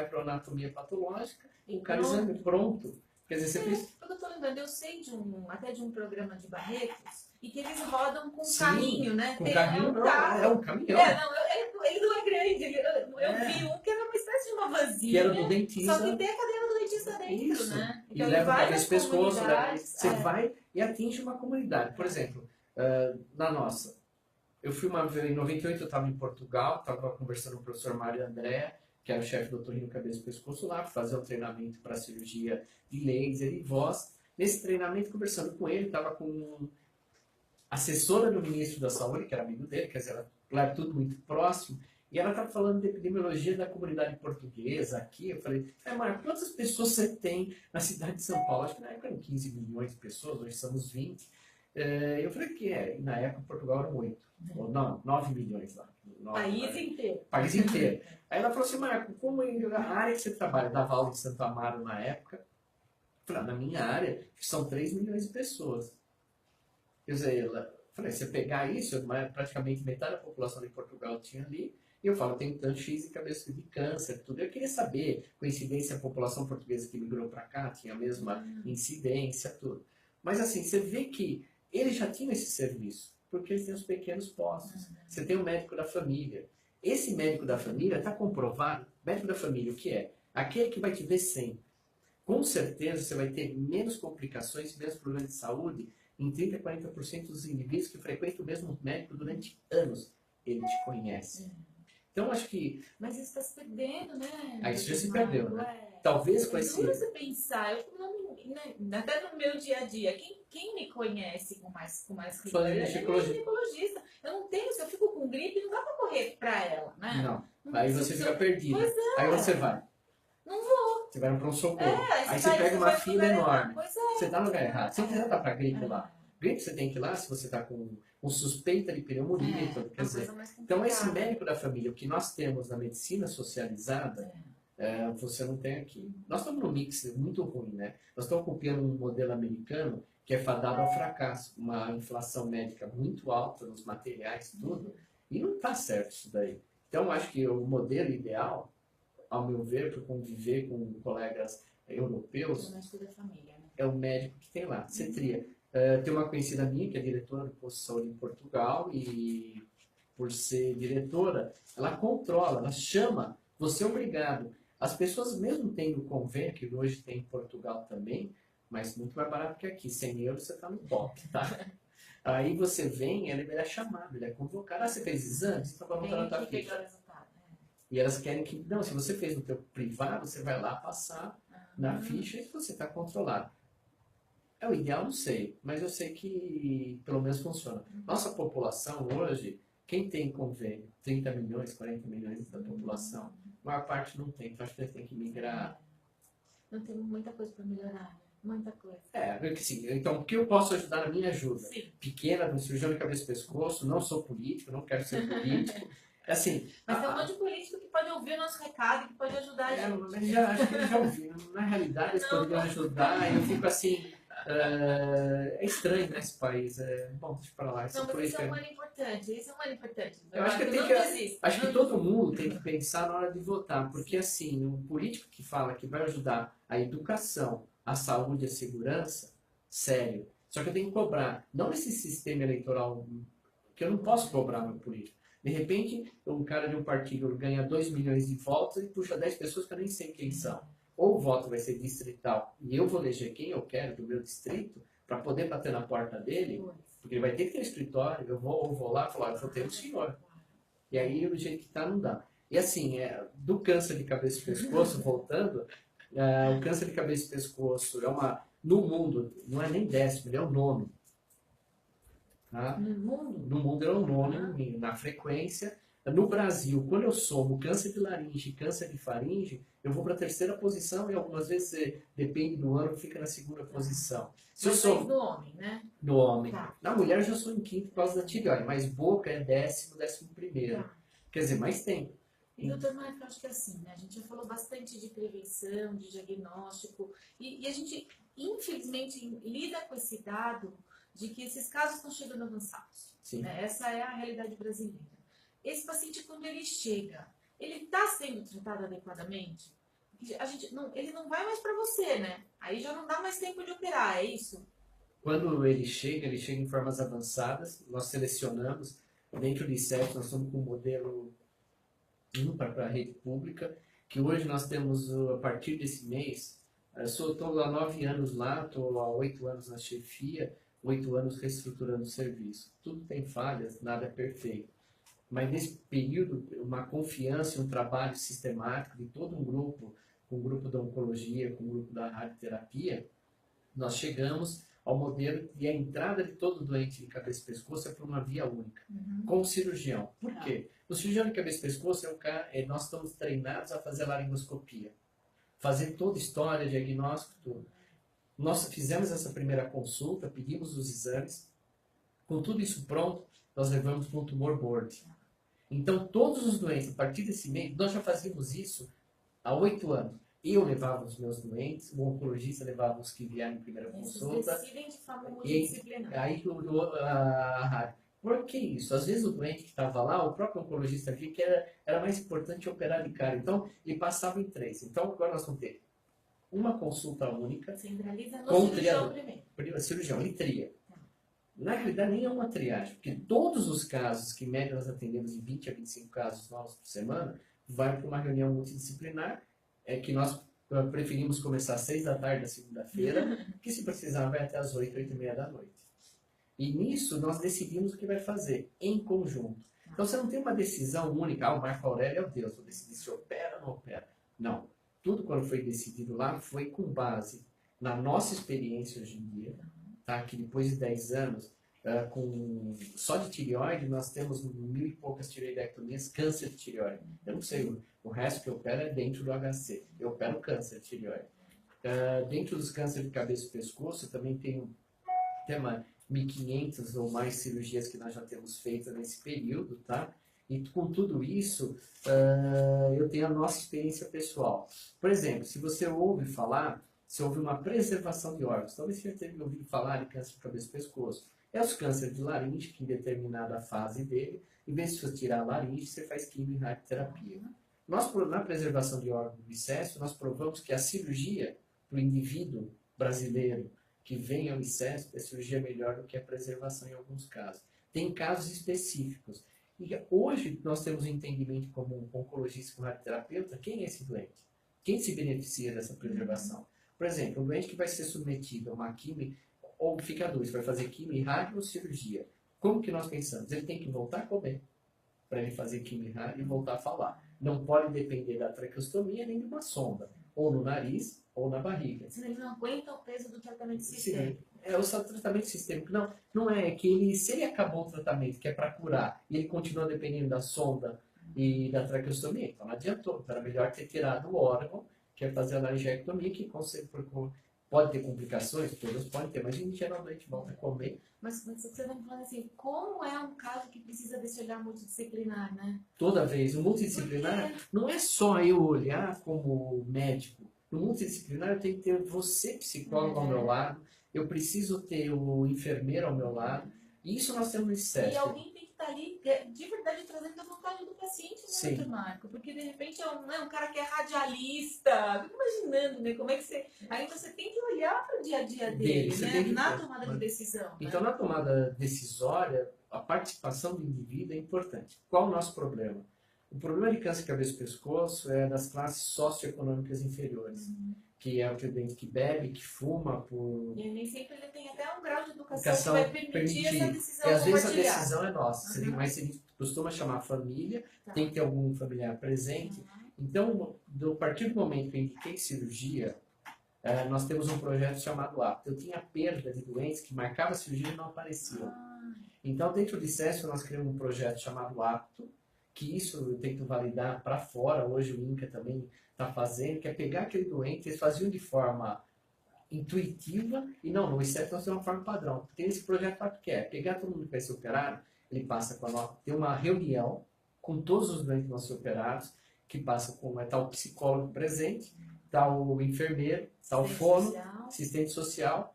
para anatomia patológica, e o cara exame pronto. Quer dizer, você fez... Eu estou lembrando, eu sei até de um programa de Barretos, e que eles rodam com carrinho, né? Com carrinho não, é um caminhão. Ele não é grande, eu vi um que era uma espécie de uma vanzinha. Que era do dentista. Só que tem a cadeira do dentista dentro, isso. Né? Então, e leva para esse pescoço, você vai e atinge uma comunidade. Por exemplo, na nossa, eu fui uma vez, em 98 eu estava em Portugal, estava conversando com o professor Mário André, que era o chefe do otorrino cabeça e pescoço lá, para fazer um treinamento para cirurgia de laser e voz. Nesse treinamento, conversando com ele, estava com a assessora do ministro da Saúde, que era amigo dele, quer dizer, era tudo muito próximo, e ela estava falando de epidemiologia da comunidade portuguesa aqui. Eu falei, Marco, quantas pessoas você tem na cidade de São Paulo? Acho que na época eram 15 milhões de pessoas, hoje somos 20. Eu falei que na época Portugal era muito. Ou não, 9 milhões lá. País inteiro. País inteiro. Aí ela falou assim, Marco, como a área que você trabalha, dava aula em Santo Amaro na época, eu falei, na minha área são 3 milhões de pessoas. Quer dizer, ela, falei, se você pegar isso, praticamente metade da população de Portugal tinha ali, e eu falo, tem tanto X de cabeça de câncer, tudo. Eu queria saber, coincidência, a população portuguesa que migrou para cá tinha a mesma incidência, tudo. Mas assim, você vê que eles já tinham esse serviço, porque eles têm os pequenos postos. Você tem o médico da família. Esse médico da família está comprovado, médico da família, o que é? Aquele que vai te ver sempre. Com certeza você vai ter menos complicações, menos problemas de saúde em 30% a 40% dos indivíduos que frequentam o mesmo médico durante anos. Ele te conhece. Então, acho que... Mas isso está se perdendo, né? Aí isso já se perdeu, né? Talvez com esse... Não você pensar, até no meu dia a dia, quem me conhece com mais rigor? Ginecologista. Eu não tenho, se eu fico com gripe, não dá para correr para ela, né? Não. Aí você fica perdido. Pois é. Aí você vai. Não vou. Você vai no pronto-socorro. Aí você pega uma fila enorme. Pois é. Você está no lugar errado. Você não precisa estar para gripe lá. Gripe você tem que ir lá se você está com suspeita de pneumonia. Quer dizer, então esse médico da família, o que nós temos na medicina socializada, você não tem aqui. Nós estamos num mix muito ruim, né? Nós estamos copiando um modelo americano que é fadado ao fracasso. Uma inflação médica muito alta nos materiais, tudo. E não está certo isso daí. Então acho que o modelo ideal, ao meu ver, para conviver com colegas europeus, é o médico que tem lá. Cetria. Tem uma conhecida minha que é diretora do posto de saúde em Portugal e, por ser diretora, ela controla, ela chama, você é obrigado. As pessoas, mesmo tendo convênio, que hoje tem em Portugal também, mas muito mais barato que aqui, 100 euros você está no top, tá? Aí você vem, ele é chamado, ele é convocado. Ah, você fez exames? Então vamos botar na tua ficha. E elas querem que, não, se você fez no teu privado, você vai lá passar na ficha e você está controlado. É o ideal, não sei, mas eu sei que pelo menos funciona. Nossa população hoje, quem tem convênio, 30 milhões, 40 milhões da população, a maior parte não tem, então acho que eles têm que migrar. Não tem muita coisa para melhorar, né? Muita coisa. Sim. Então, o que eu posso ajudar na minha ajuda? Sim. Pequena, no cirurgião de cabeça e pescoço, não sou político, não quero ser político. Assim, mas tem um monte de político que pode ouvir o nosso recado, que pode ajudar a gente. Mas acho que eles já ouviram. Na realidade, eles poderiam ajudar, e eu fico assim... é estranho nesse país. Bom, deixa pra lá. Mas isso é um ano importante. Isso é um ano importante. Eu acho que, acho que todo mundo tem que pensar na hora de votar, porque assim, um político que fala que vai ajudar a educação, a saúde, a segurança, sério. Só que eu tenho que cobrar, não nesse sistema eleitoral, que eu não posso cobrar meu político. De repente, um cara de um partido ganha 2 milhões de votos e puxa 10 pessoas que eu nem sei quem são. Ou o voto vai ser distrital e eu vou eleger quem eu quero do meu distrito para poder bater na porta dele, porque ele vai ter que ter um escritório, eu vou lá e falar, eu vou ter o senhor. E aí, do jeito que está, não dá. E assim, do câncer de cabeça e pescoço, voltando, o câncer de cabeça e pescoço no mundo, não é nem 10º, ele é o 9º. Tá? No mundo é o 9º, na frequência. No Brasil, quando eu somo câncer de laringe e câncer de faringe, eu vou para a 3ª posição e algumas vezes, depende do ano, fica na 2ª posição. Se eu sou do homem, né? Do homem. Tá. Na mulher eu já sou em 5º por causa da tireoide, mas boca é 10º, 11º. Tá. Quer dizer, mais tem. E doutor Marco, eu acho que é assim, né? A gente já falou bastante de prevenção, de diagnóstico, e a gente, infelizmente, lida com esse dado de que esses casos estão chegando avançados. Sim. Né? Essa é a realidade brasileira. Esse paciente, quando ele chega, ele está sendo tratado adequadamente? Ele não vai mais para você, né? Aí já não dá mais tempo de operar, é isso? Quando ele chega em formas avançadas, nós selecionamos, dentro do ICEP, nós estamos com um modelo ímpar para a rede pública, que hoje nós temos, a partir desse mês, estou há 9 anos lá, estou há 8 anos na chefia, 8 anos reestruturando o serviço. Tudo tem falhas, nada é perfeito. Mas nesse período, uma confiança e um trabalho sistemático de todo um grupo, com o grupo da oncologia, com o grupo da radioterapia, nós chegamos ao modelo de a entrada de todo doente de cabeça e pescoço é por uma via única, com o cirurgião. Por quê? O cirurgião de cabeça e pescoço nós estamos treinados a fazer laringoscopia, fazer toda história, diagnóstico, tudo. Nós fizemos essa primeira consulta, pedimos os exames, Com tudo isso pronto, nós levamos para um tumor board. Então, todos os doentes, a partir desse mês, nós já fazíamos isso há 8 anos. Eu levava os meus doentes, o oncologista levava os que vieram em primeira consulta. Vocês decidem de forma multidisciplinar. Aí por que isso? Às vezes o doente que estava lá, o próprio oncologista via que era mais importante operar de cara. Então, ele passava em 3. Então, agora nós vamos ter uma consulta única. Centraliza no com cirurgião primeiro. Cirurgião, ele tria. Na realidade, nem é uma triagem, porque todos os casos que média nós atendemos de 20 a 25 casos novos por semana, vai para uma reunião multidisciplinar, que nós preferimos começar às 6 da tarde da segunda-feira, que se precisar vai até às 8, 8 e meia da noite. E nisso nós decidimos o que vai fazer, em conjunto. Então você não tem uma decisão única, o Marco Aurélio é o Deus, vou decidir se opera ou não opera. Não. Tudo quando foi decidido lá foi com base na nossa experiência hoje em dia, tá? Que depois de 10 anos, só de tireoide, nós temos 1000 e poucas tireoidectomias, câncer de tireoide. Eu não sei, o resto que eu opero é dentro do HC. Eu opero câncer de tireoide. Dentro dos cânceres de cabeça e pescoço, eu também tenho até 1.500 ou mais cirurgias que nós já temos feito nesse período, tá? E com tudo isso, eu tenho a nossa experiência pessoal. Por exemplo, se você ouve falar, se houve uma preservação de órgãos, talvez você já tenha ouvido falar de câncer de cabeça e pescoço. É os cânceres de laringe, que em determinada fase dele, em vez de você tirar a laringe, você faz quimio e radioterapia. Nós, na preservação de órgãos do ICESP, nós provamos que a cirurgia para o indivíduo brasileiro que vem ao ICESP, a cirurgia é melhor do que a preservação em alguns casos. Tem casos específicos. E hoje nós temos um entendimento como um oncologista, como radioterapeuta, quem é esse doente? Quem se beneficia dessa preservação? Por exemplo, um doente que vai ser submetido a uma quimio, ou fica dois, vai fazer quimio e rádio ou cirurgia. Como que nós pensamos? Ele tem que voltar a comer para ele fazer quimio e rádio e voltar a falar. Não pode depender da traqueostomia nem de uma sonda, ou no nariz ou na barriga. Senão ele não aguenta o peso do tratamento sistêmico. O tratamento sistêmico não é que ele, se ele acabou o tratamento que é para curar e ele continua dependendo da sonda e da traqueostomia, então não adiantou. Então era melhor ter tirado o órgão, que é fazer a laringectomia, que pode ter complicações, todas podem ter, mas a gente geralmente volta a comer. Mas você está falando assim, como é um caso que precisa desse olhar multidisciplinar, né? Toda vez, o multidisciplinar não é só eu olhar como médico. No multidisciplinar eu tenho que ter você, psicólogo, ao meu lado, eu preciso ter o enfermeiro ao meu lado, e isso nós temos no ICESP. E alguém tem que estar ali, de verdade, trazendo a vontade do paciente, né, doutor Marco? Porque, de repente, um cara que é radialista, fico imaginando, né, como é que você... Aí você tem que olhar para o dia a dia dele, né, na tomada de decisão. Então, na tomada decisória, a participação do indivíduo é importante. Qual o nosso problema? O problema de câncer de cabeça e pescoço é das classes socioeconômicas inferiores, que é o doente que bebe, que fuma por... E nem sempre ele tem até um grau de educação que vai permitir essa decisão e às vezes a compartilhada. decisão é nossa, mas a gente costuma chamar a família, tem que ter algum familiar presente. Então, a partir do momento que eu indiquei cirurgia, nós temos um projeto chamado APTO. Eu tinha perda de doentes que marcavam a cirurgia e não apareciam. Então, dentro do ICESP, nós criamos um projeto chamado APTO, que isso eu tento validar para fora, hoje o INCA também está fazendo, que é pegar aquele doente, eles faziam de forma intuitiva, e no ICESP nós temos uma forma padrão. Tem esse projeto APTO que é pegar todo mundo que vai ser operado, ele passa com a nota, tem uma reunião com todos os doentes que vão ser operados, que passa com o psicólogo presente, está o enfermeiro, está o fono, assistente social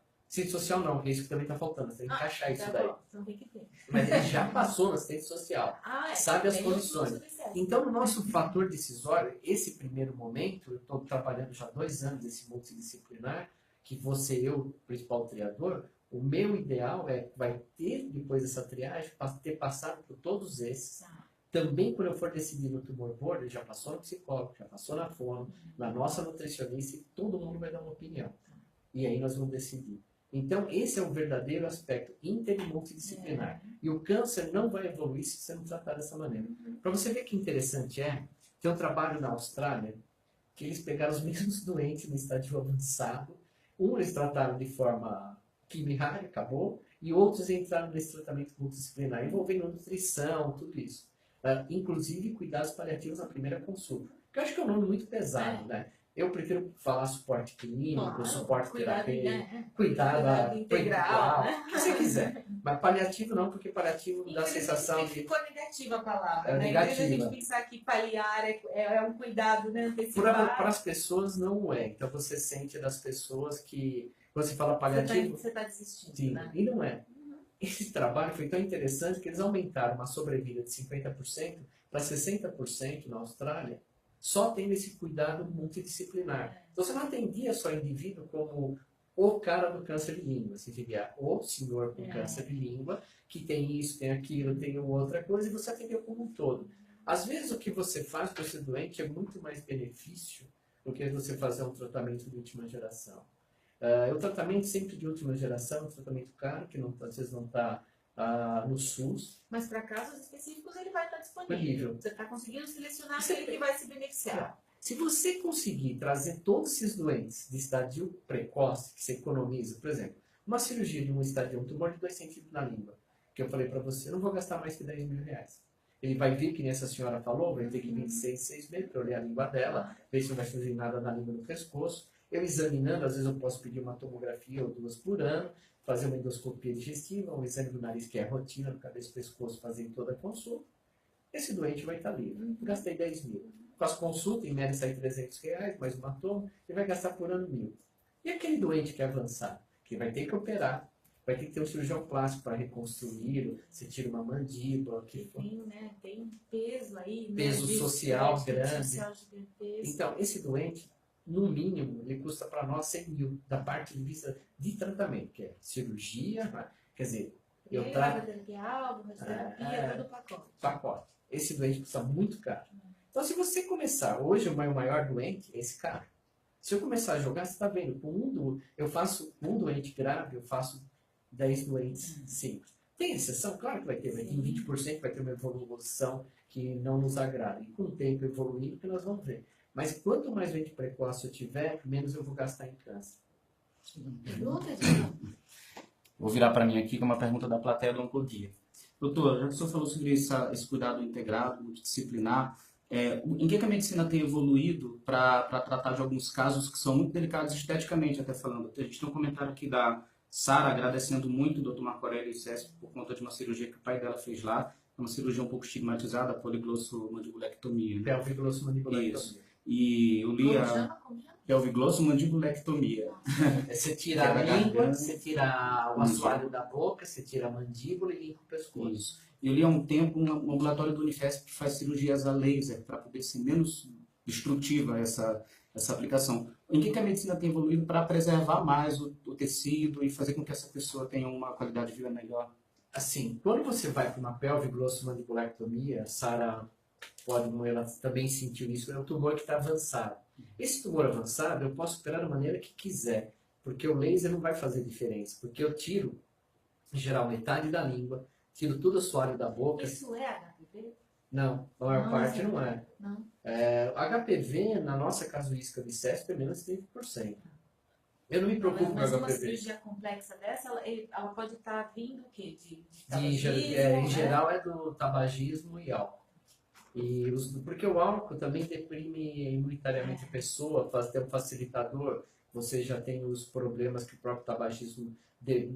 não, porque isso que também está faltando, você tem que encaixar isso daí. Então tem que ter. Mas ele já passou no assistente social, sabe as condições. Então, no nosso fator decisório, esse primeiro momento, eu estou trabalhando já 2 anos nesse multidisciplinar, que eu, principal triador, o meu ideal vai ter, depois dessa triagem, ter passado por todos esses. Também, quando eu for decidir no tumor board, ele já passou no psicólogo, já passou na fono, na nossa nutricionista, e todo mundo vai dar uma opinião. E aí nós vamos decidir. Então, esse é o verdadeiro aspecto inter e multidisciplinar. E o câncer não vai evoluir se você não tratar dessa maneira. Para você ver que interessante tem um trabalho na Austrália, que eles pegaram os mesmos doentes no estágio avançado. Eles trataram de forma química, acabou, e outros entraram nesse tratamento multidisciplinar, envolvendo nutrição, tudo isso. Inclusive, cuidados paliativos na primeira consulta. Que eu acho que é um nome muito pesado, né? Eu prefiro falar suporte clínico, Claro, suporte cuidado, terapêutico, né? cuidado Cuidado integral, né? o que você quiser. Mas paliativo não, porque paliativo dá a sensação de Ficou negativa a palavra, É né? Em vez de a negativa. gente pensar que paliar é um cuidado, né, para antecipado, as pessoas não é. Então você sente das pessoas que você fala você paliativo, tá desistindo, sim, né? e não é. Esse trabalho foi tão interessante que eles aumentaram uma sobrevida de 50% para 60% na Austrália, só tendo esse cuidado multidisciplinar. Então você não atendia só o indivíduo como o cara do câncer de língua, você atendia o senhor com câncer de língua, que tem isso, tem aquilo, tem outra coisa, e você atendia como um todo. Às vezes o que você faz para esse doente é muito mais benefício do que você fazer um tratamento de última geração. O tratamento sempre de última geração é um tratamento caro, que não, às vezes não está no SUS. Mas para casos específicos ele vai estar disponível. Disponível. Você está conseguindo selecionar Você aquele que vai se beneficiar. Se você conseguir trazer todos esses doentes de estadio precoce, que você economiza, por exemplo, uma cirurgia de um estadio, um tumor de 2 centímetros na língua, que eu falei para você, eu não vou gastar mais que 10 mil reais. Ele vai vir, que nem essa senhora falou, vai ter que vir de 6 meses para olhar a língua dela, ver se não vai surgir nada na língua no pescoço. Eu examinando, às vezes eu posso pedir uma tomografia ou 2 por ano, fazer uma endoscopia digestiva, um exame do nariz que é rotina, no cabeça e pescoço, fazer em toda a consulta. Esse doente vai estar livre. Gastei 10 mil. Com as consultas, em média sai 300 reais, mais uma toma, ele vai gastar por ano 1.000. E aquele doente que é avançado, que vai ter que operar, vai ter que ter um cirurgião plástico para reconstruí-lo, você tira uma mandíbula, que Tem um peso aí, peso né, social de grande. social de peso. Então, esse doente, no mínimo, ele custa para nós 100 mil, da parte de vista de tratamento, que é cirurgia, né? Quer dizer, eu trato radioterapia, todo o pacote. pacote. Esse doente custa muito caro. Então, se você começar, hoje o meu maior doente é esse cara. Se eu começar a jogar, você está vendo, eu faço um doente grave, eu faço 10 doentes simples. Tem exceção? Claro que vai ter, mas em 20% vai ter uma evolução que não nos agrada. E com o tempo evoluindo, que nós vamos ver. Mas quanto mais doente precoce eu tiver, menos eu vou gastar em câncer. Vou virar para mim aqui com uma pergunta da plateia do Oncoguia. Doutor, já que o senhor falou sobre esse cuidado integrado, multidisciplinar, em que a medicina tem evoluído para tratar de alguns casos que são muito delicados esteticamente, até falando? A gente tem um comentário aqui da Sara, agradecendo muito o Dr. Marco Aurélio e CESP por conta de uma cirurgia que o pai dela fez lá, uma cirurgia um pouco estigmatizada, a poliglossomandibulektomia. Né? Pelviglossomandibulektomia. Isso. E eu li a pelviglossomandibulektomia. Você tira a língua, você tira o assoalho da boca, você tira a mandíbula e limpa o pescoço. Isso. Eu li há um tempo um ambulatório do Unifesp que faz cirurgias a laser para poder ser menos destrutiva essa aplicação. Em que a medicina tem evoluído para preservar mais o tecido e fazer com que essa pessoa tenha uma qualidade de vida melhor? Assim, quando você vai para uma pelviglossomandibulektomia, a Sara ela também sentiu isso, é um tumor que está avançado. Esse tumor avançado eu posso operar da maneira que quiser, porque o laser não vai fazer diferença, porque eu tiro, em geral, metade da língua, tiro todo o assoalho da boca. Isso é HPV? Não, a maior parte não é. Não. HPV, na nossa casuística de CESP, é menos de 30%. Eu não me preocupo com mas HPV. uma cirurgia complexa dessa, ela pode estar vindo o quê? De em geral é do tabagismo e álcool. Porque o álcool também deprime imunitariamente a pessoa, tem um facilitador, você já tem os problemas que o próprio tabagismo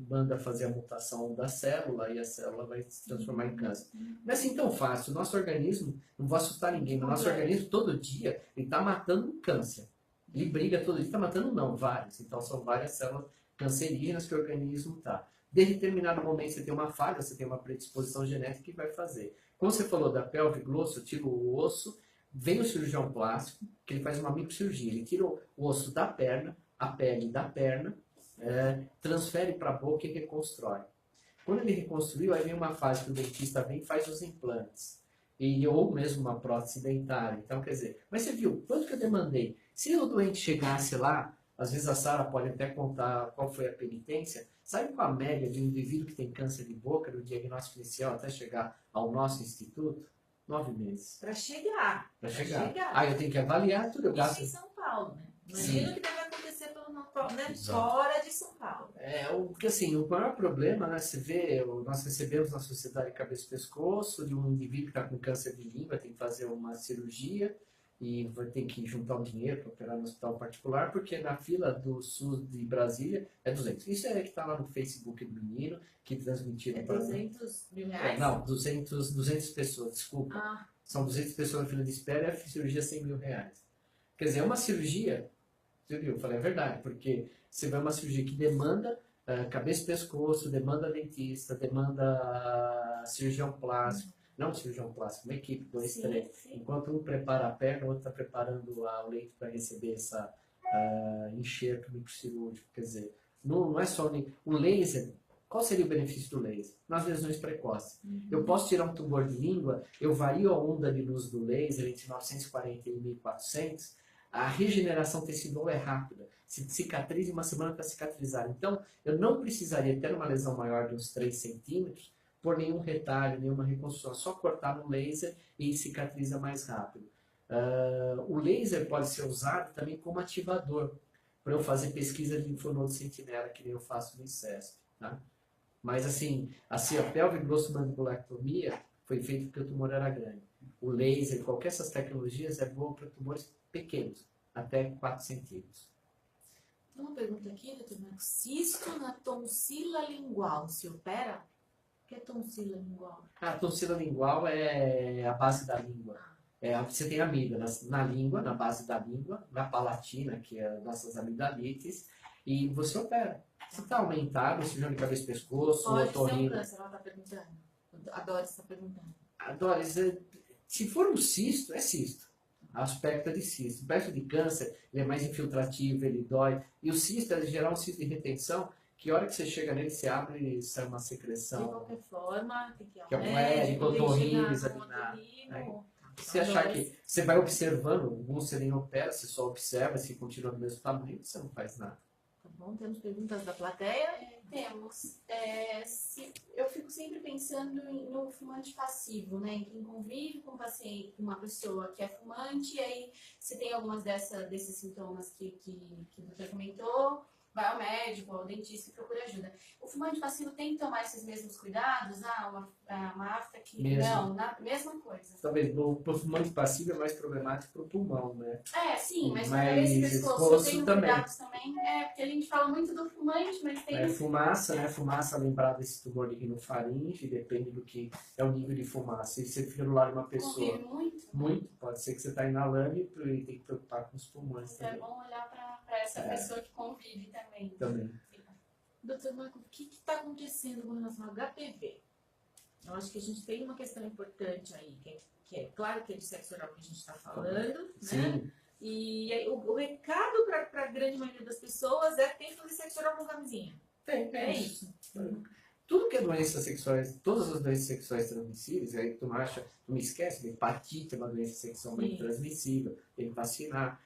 manda fazer a mutação da célula e a célula vai se transformar em câncer. Não é assim tão fácil. O nosso organismo, não vou assustar ninguém, mas o nosso organismo todo dia ele está matando um câncer. Ele briga todo dia, está matando vários. Então são várias células cancerígenas que o organismo está. De determinado momento você tem uma falha, você tem uma predisposição genética que vai fazer. Como você falou da pelve glosso, eu tiro o osso, vem o cirurgião plástico, que ele faz uma microcirurgia. Ele tira o osso da perna, a pele da perna, transfere para a boca e reconstrói. Quando ele reconstruiu, aí vem uma fase que o dentista vem e faz os implantes. Ou mesmo uma prótese dentária. Então, quer dizer, mas você viu, quanto que eu demandei? Se o doente chegasse lá, às vezes a Sara pode até contar qual foi a penitência, sabe qual a média de um indivíduo que tem câncer de boca, do diagnóstico inicial até chegar ao nosso instituto? 9 meses. Para chegar. Para chegar. Aí eu tenho que avaliar tudo. Eu gasto. Isso em São Paulo, né? Imagina o que deve acontecer fora de São Paulo. Porque assim, o maior problema, né, você vê, nós recebemos na sociedade cabeça e pescoço de um indivíduo que está com câncer de língua, tem que fazer uma cirurgia, e vai ter que juntar um dinheiro para operar no hospital particular, porque na fila do SUS de Brasília é 200. Isso é que está lá no Facebook do menino, que transmitiram É para... 200 mil reais? Não, 200 pessoas, desculpa. Ah, São 200 pessoas na fila de espera e a cirurgia 100 mil reais. Quer dizer, é uma cirurgia, você viu, eu falei a verdade, porque você vai uma cirurgia que demanda cabeça e pescoço, demanda dentista, demanda cirurgião plástico, não cirurgião plástico, uma equipe, 2, sim, 3. sim. Enquanto um prepara a perna, o outro está preparando o leito para receber essa enxerto microcirúrgico. Quer dizer, não é só o laser. Qual seria o benefício do laser? Nas lesões precoces. Eu posso tirar um tumor de língua, eu vario a onda de luz do laser entre 940 e 1400, a regeneração tecidual é rápida. Se cicatriza em uma semana para cicatrizar. Então, eu não precisaria ter uma lesão maior de uns 3 centímetros por nenhum retalho, nenhuma reconstrução. É só cortar no laser e cicatriza mais rápido. O laser pode ser usado também como ativador, para eu fazer pesquisa de linfonodo sentinela, que nem eu faço no ICESP. Tá? Mas assim, a pelve grossomandibulectomia foi feita porque o tumor era grande. O laser, qualquer dessas tecnologias é boa para tumores pequenos, até 4 centímetros. Tem uma pergunta aqui, doutor Marcos. Cisto na tonsila lingual, se opera? O que é tonsila lingual? A tonsila lingual é a base da língua. Você tem amígdala na língua, na base da língua, na palatina, que é as nossas amigdalites, e você opera. Se está aumentado, cirurgião de cabeça e pescoço, Pode ser um otorrino. câncer, ela está perguntando. A Doris está perguntando. Doris, se for um cisto, é cisto. Aspecto de cisto. O aspecto de câncer, ele é mais infiltrativo, ele dói. E o cisto, ele gerar um cisto de retenção, que a hora que você chega nele, você abre e sai uma De secreção. qualquer forma, tem que ir ao Que é um médico, otorrino, chegar no examinar. otorrino. Se achar que você vai observando, alguns você nem opera, você só observa, se continua do mesmo tamanho, você não faz nada. Tá bom, temos perguntas da plateia? Temos. Eu fico sempre pensando no fumante passivo, né? Em quem convive com um paciente, com uma pessoa que é fumante, e aí se tem algumas desses sintomas que o doutor comentou, vai ao médico, ao dentista e procura ajuda. O fumante passivo tem que tomar esses mesmos cuidados? Uma afta que... Mesmo. Não, mesma coisa. Talvez o fumante passivo é mais problemático para o pulmão, né? Sim, mas Mas cabeça e pescoço eu pescoço tenho também. cuidados também. Porque a gente fala muito do fumante, mas tem... Fumaça, né? Fumaça, lembrar desse tumor de rinofaringe, depende do que é o nível de fumaça. Se você fica do lado de uma pessoa Convive muito. muito, pode ser que você está inalando e tem que preocupar com os pulmões Então é também. bom olhar para essa pessoa que convive também. Doutor Marco, o que está acontecendo com relação ao HPV? Eu acho que a gente tem uma questão importante aí, que é claro que é de sexo oral que a gente está falando, né? Sim. E aí, o recado para a grande maioria das pessoas é que tem que fazer sexo oral com camisinha. É isso. Tudo que é doenças sexuais, todas as doenças sexuais transmissíveis, aí tu não esquece, a hepatite é uma doença sexualmente Sim. transmissível, tem que vacinar.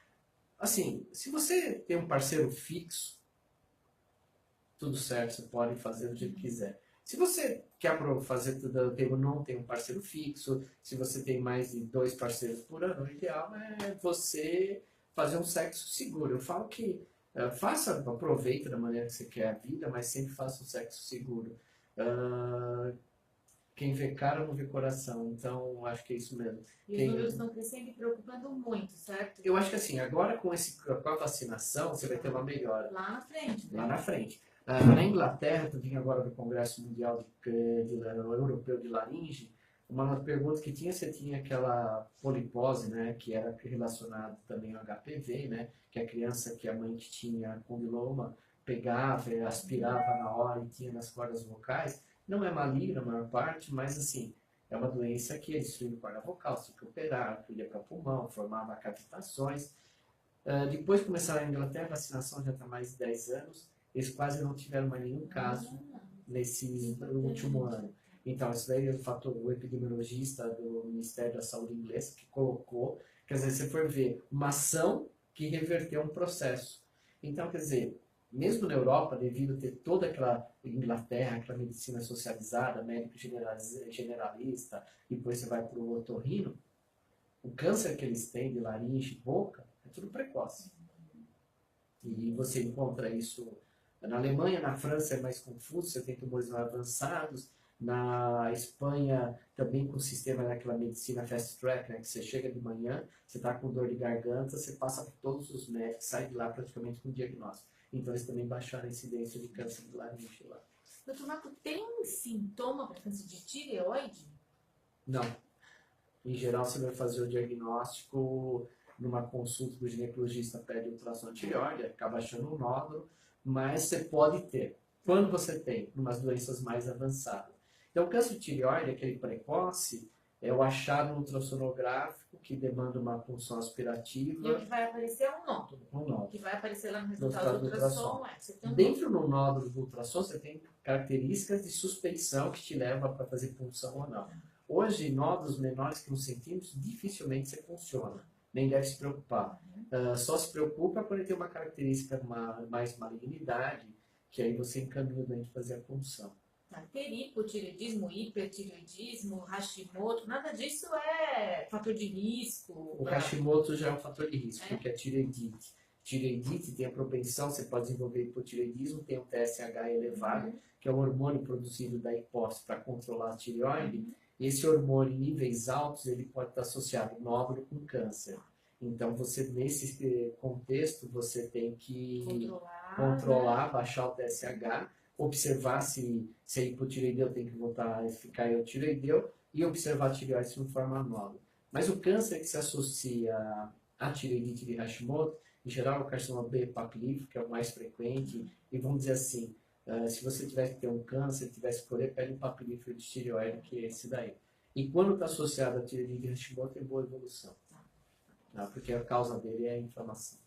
Assim, se você tem um parceiro fixo, tudo certo, você pode fazer do jeito que quiser. Se você quer fazer tudo, não tem um parceiro fixo, se você tem mais de 2 parceiros por ano, o ideal é você fazer um sexo seguro. Eu falo que aproveita da maneira que você quer a vida, mas sempre faça um sexo seguro. Quem vê cara não vê coração, então acho que é isso mesmo. E os números estão crescendo e preocupando muito, certo? Eu acho que assim, agora com a vacinação, você vai ter uma melhora. Lá na frente, né? Lá na frente. Na Inglaterra, tu vinha agora do Congresso Mundial Europeu de Laringe, uma pergunta que tinha, você tinha aquela polipose, né, que era relacionada também ao HPV, né, que a criança que a mãe que tinha condiloma pegava, aspirava na hora e tinha nas cordas vocais. Não é maligna a maior parte, mas assim, é uma doença que é destruindo corda vocal, se que operar, ia para pulmão, formava cavitações. Depois começaram na Inglaterra, a vacinação já está há mais de 10 anos, eles quase não tiveram mais nenhum caso nesse último ano. Então, isso daí é o epidemiologista do Ministério da Saúde inglês que colocou, quer dizer, se for ver, uma ação que reverteu um processo. Então, quer dizer, mesmo na Europa, devido a ter toda aquela Inglaterra, aquela medicina socializada, médico generalista, e depois você vai para o otorrino, o câncer que eles têm de laringe e boca é tudo precoce. E você encontra isso na Alemanha, na França é mais confuso, você tem tumores mais avançados, Na Espanha, também com o sistema daquela medicina fast track, né, que você chega de manhã, você está com dor de garganta, você passa por todos os médicos, sai de lá praticamente com diagnóstico. Então, eles também baixaram a incidência de câncer de laringe lá. Doutor Marco, tem sintoma para câncer de tireoide? Não. Em geral, você vai fazer o diagnóstico numa consulta do ginecologista, pede ultrassom de tireoide, acaba achando um nódulo, mas você pode ter. Quando você tem? Umas doenças mais avançadas. Então, o câncer de tireoide, aquele precoce, é o achado ultrassonográfico que demanda uma punção E o aspirativa. que vai aparecer é um nódulo. Um O nódulo. que vai aparecer lá no resultado do ultrassom é você tem um Dentro do nódulo do ultrassom, você tem características de suspeição que te levam para fazer punção ou não. Hoje, nódulos menores que 1 centímetro, dificilmente você funciona. Nem deve se preocupar. Só se preocupa quando ele tem uma característica mais malignidade, que aí você encaminha o doente para fazer a punção. ter hipotireoidismo, hipertireoidismo, Hashimoto, nada disso é fator de risco. O Hashimoto já é um fator de risco, porque é tireoidite. Tireoidite tem a propensão, você pode desenvolver hipotireoidismo, tem o TSH elevado, que é o hormônio produzido da hipófise para controlar a tireoide. E esse hormônio em níveis altos, ele pode estar associado ao nódulo com câncer. Então, você nesse contexto, você tem que controlar, baixar o TSH, observar se é hipotireoideu, tem que voltar a ficar eutireoideu, e observar a tireoide se não forma nódulo. Mas o câncer que se associa à tireoidite de Hashimoto, em geral, é o carcinoma B papilífero, que é o mais frequente, e vamos dizer assim, se você tivesse que ter um câncer, tivesse que escolher, pede um papilífero de tireoide, que é esse daí. E quando está associado à tireoidite de Hashimoto, tem boa evolução. Porque a causa dele é a inflamação.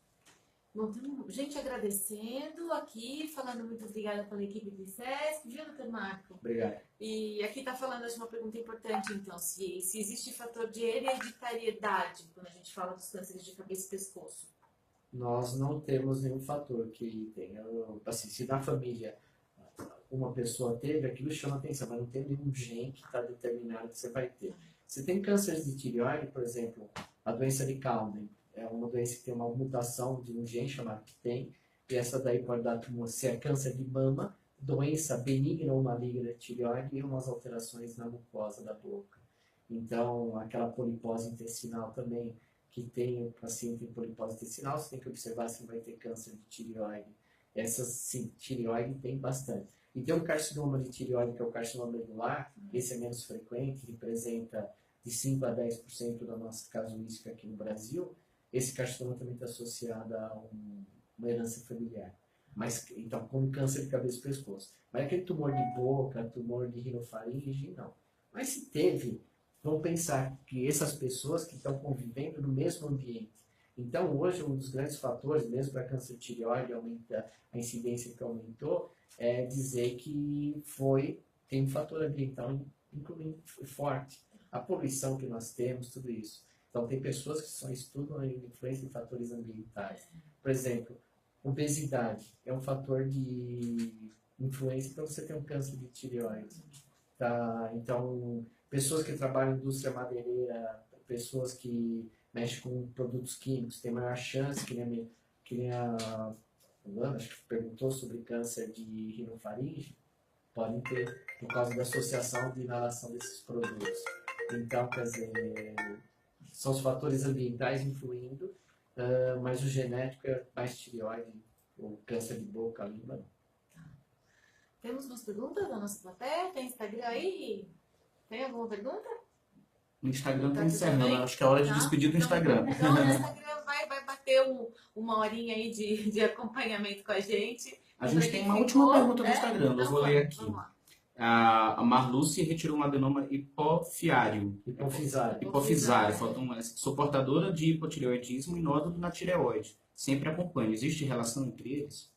Bom, então, gente agradecendo aqui, falando muito obrigada pela equipe do ICESP, viu, doutor Marco? Obrigado. E aqui está falando, acho uma pergunta importante, então, se existe fator de hereditariedade quando a gente fala dos cânceres de cabeça e pescoço. Nós não temos nenhum fator que tenha, assim, se na família uma pessoa teve, aquilo chama atenção, mas não tem nenhum gene que está determinado que você vai ter. Você tem câncer de tireoide, por exemplo, a doença de Cowden, é uma doença que tem uma mutação de um gene chamado PTEN, e essa daí pode dar tumor, se é câncer de mama, doença benigna ou maligna de tireoide e umas alterações na mucosa da boca. Então, aquela polipose intestinal também, que tem o paciente em polipose intestinal, você tem que observar se vai ter câncer de tireoide. Essas, sim, tireoide tem bastante. E tem um carcinoma de tireoide, que é o carcinoma medular, esse é menos frequente, representa de 5 a 10% da nossa casuística aqui no Brasil. Esse carcinoma também está associado a uma herança familiar. Mas, então, como câncer de cabeça e pescoço. Mas aquele tumor de boca, tumor de rinofaringe, não. Mas se teve, vamos pensar que essas pessoas que estão convivendo no mesmo ambiente. Então, hoje, um dos grandes fatores, mesmo para câncer de tireoide, aumenta a incidência que aumentou, é dizer que tem um fator ambiental incluindo forte. A poluição que nós temos, tudo isso. Então, tem pessoas que só estudam a influência de fatores ambientais. Por exemplo, obesidade é um fator de influência para você ter um câncer de tireoide. Tá? Então, pessoas que trabalham na indústria madeireira, pessoas que mexem com produtos químicos, têm maior chance, que nem a Luana, acho que perguntou sobre câncer de rinofaringe, podem ter por causa da associação de inalação desses produtos. Então, quer dizer, são os fatores ambientais influindo, mas o genético é mais tireoide, o câncer de boca, língua. Temos umas perguntas da nossa plateia? Tem Instagram aí? Tem alguma pergunta? O Instagram Tá está encerrando, tudo bem? acho que é hora de Tá? despedir do Instagram. Então, o Instagram vai bater uma horinha aí de acompanhamento com a gente. A gente tem uma última pergunta do Instagram, eu Então, vou ler aqui. Vamos lá. A Marluce retirou um adenoma hipofisário. Hipofisário. Falta um S. Sou portadora de hipotireoidismo e nódulo na tireoide. Sempre acompanho. Existe relação entre eles?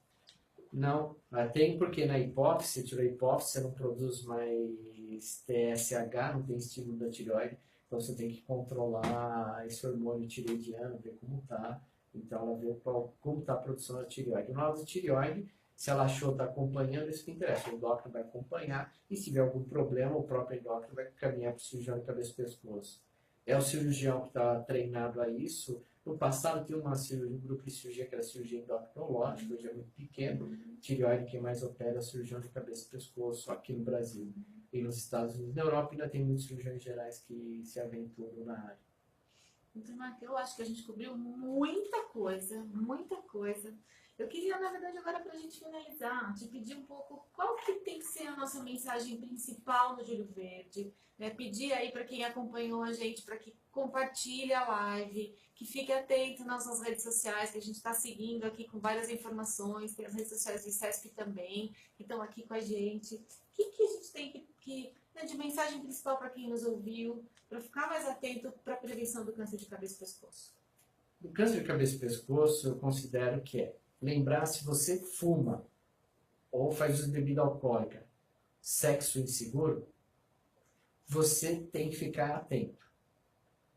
Não, tem porque na hipófise, você tirou a hipófise, você não produz mais TSH, não tem estímulo da tireoide, então você tem que controlar esse hormônio tireoidiano, ver como está, então ela vê como está a produção da tireoide. O nódulo de tireoide, se ela achou está acompanhando, isso que interessa, o endócrino vai acompanhar, e se tiver algum problema, o próprio endócrino vai caminhar para o cirurgião de cabeça e pescoço. É o cirurgião que está treinado a isso, No passado tinha um grupo de cirurgia que era cirurgia endocrinológica, hoje é muito pequeno. Tireoide, quem mais opera é cirurgião de cabeça e pescoço aqui no Brasil. E nos Estados Unidos, na Europa, ainda tem muitos cirurgiões gerais que se aventuram na área. Então, Marco, eu acho que a gente cobriu muita coisa, muita coisa. Eu queria, na verdade, agora para a gente finalizar, te pedir um pouco qual que tem que ser a nossa mensagem principal no Júlio Verde. Né? Pedir aí para quem acompanhou a gente, para que compartilhe a live, que fique atento nas nossas redes sociais, que a gente está seguindo aqui com várias informações, tem as redes sociais do ICESP também, que estão aqui com a gente. O que a gente tem né, de mensagem principal para quem nos ouviu, para ficar mais atento para a prevenção do câncer de cabeça e pescoço? O câncer de cabeça e pescoço, eu considero que é lembrar, se você fuma ou faz uso de bebida alcoólica, sexo inseguro, você tem que ficar atento.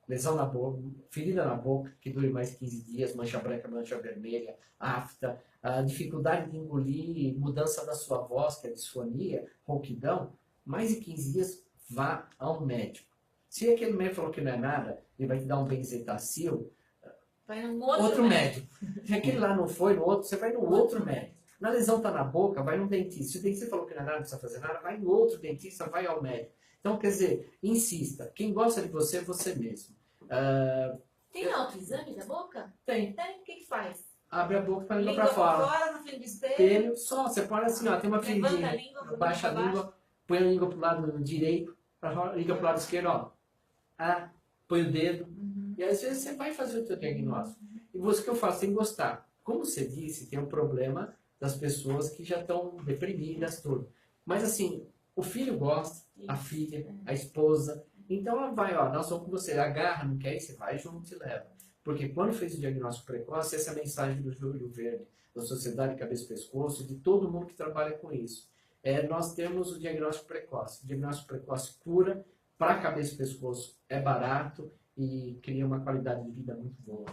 Lesão na boca, ferida na boca, que dure mais de 15 dias, mancha branca, mancha vermelha, afta, a dificuldade de engolir, mudança da sua voz, que é disfonia, rouquidão, mais de 15 dias, vá ao médico. Se aquele médico falou que não é nada, ele vai te dar um benzetacil, Vai num outro médico. Se aquele lá não foi, no outro, você vai no outro médico. Na lesão está na boca, vai no dentista. Se o dentista falou que não é nada, não precisa fazer nada, vai no outro dentista, vai ao médico. Então, quer dizer, insista. Quem gosta de você é você mesmo. Tem autoexame da boca? Tem. Tem? O que faz? Abre a boca para a língua Língua para fora. fora, na frente do espelho. Espelho, só. Você pode assim, ó, tem uma Levanta a feridinha. língua, Baixa a pra baixo. língua, põe a língua para o lado direito, língua para o lado esquerdo, ó. Põe o dedo. E às vezes você vai fazer o seu diagnóstico. E você, o que eu faço? Tem que gostar. Como você disse, tem um problema das pessoas que já estão deprimidas, tudo. Mas assim, o filho gosta, a filha, a esposa. Então ela vai, ó, nós vamos com você, agarra, não quer ir, você vai junto e leva. Porque quando fez o diagnóstico precoce, essa é a mensagem do Júlio Verde, da Sociedade Cabeça e Pescoço, de todo mundo que trabalha com isso. Nós temos o diagnóstico precoce. O diagnóstico precoce cura, para cabeça e pescoço é barato e cria uma qualidade de vida muito boa.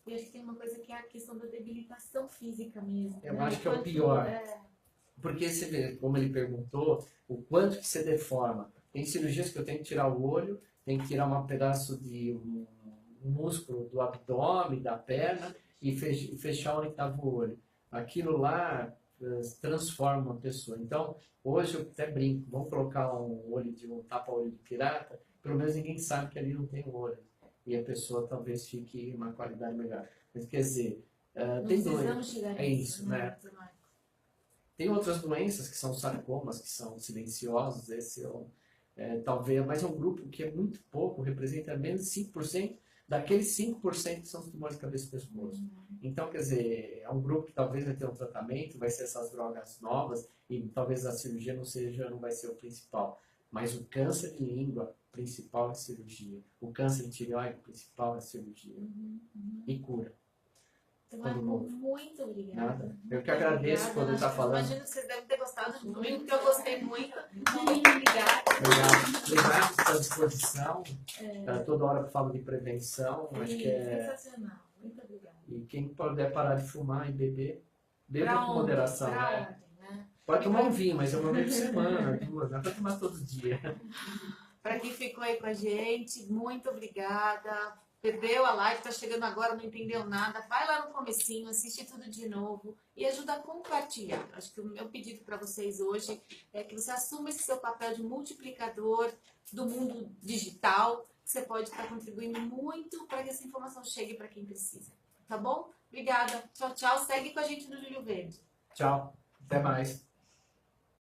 E acho que tem uma coisa que é a questão da debilitação física mesmo. Eu né? acho que é o Quanto- pior. Porque você vê, como ele perguntou, o quanto que você deforma. Tem cirurgias que eu tenho que tirar o olho, tenho que tirar um pedaço de um músculo do abdômen, da perna e fechar onde estava o olho. Aquilo lá transforma uma pessoa. Então, hoje eu até brinco, vamos colocar um tapa-olho de pirata, pelo menos ninguém sabe que ali não tem olho. E a pessoa talvez fique uma qualidade melhor. Mas quer dizer, Não tem precisamos doenças. chegar É nisso, isso, né? Marco? Tem outras doenças que são sarcomas, que são silenciosos, esse talvez, mas é um grupo que é muito pouco, representa menos de 5% daqueles 5% que são os tumores de cabeça e pescoço. Então, quer dizer, é um grupo que talvez vai ter um tratamento, vai ser essas drogas novas e talvez a cirurgia não vai ser o principal. Mas o câncer de língua, principal é cirurgia. O câncer de tireoide, principal é cirurgia. E cura. Então, Todo Marco, mundo. muito obrigada. Nada. Eu que agradeço poder estar falando. Imagino que vocês devem ter gostado de mim, porque eu gostei muito. Muito obrigada. Obrigado estou à disposição. Toda hora eu falo de prevenção. Acho que Sensacional. Muito obrigada. E quem puder parar de fumar e beber, beba Pra com ontem, moderação. pra Né? ontem, né? Pode tomar um vinho, mas é uma vez por semana, duas. Não é para tomar todo dia. Para quem ficou aí com a gente, muito obrigada. Perdeu a live, tá chegando agora, não entendeu nada, vai lá no comecinho, assiste tudo de novo e ajuda a compartilhar. Acho que o meu pedido para vocês hoje é que você assuma esse seu papel de multiplicador do mundo digital, que você pode estar contribuindo muito para que essa informação chegue para quem precisa. Tá bom? Obrigada. Tchau, tchau. Segue com a gente no Júlio Verde. Tchau. Até mais.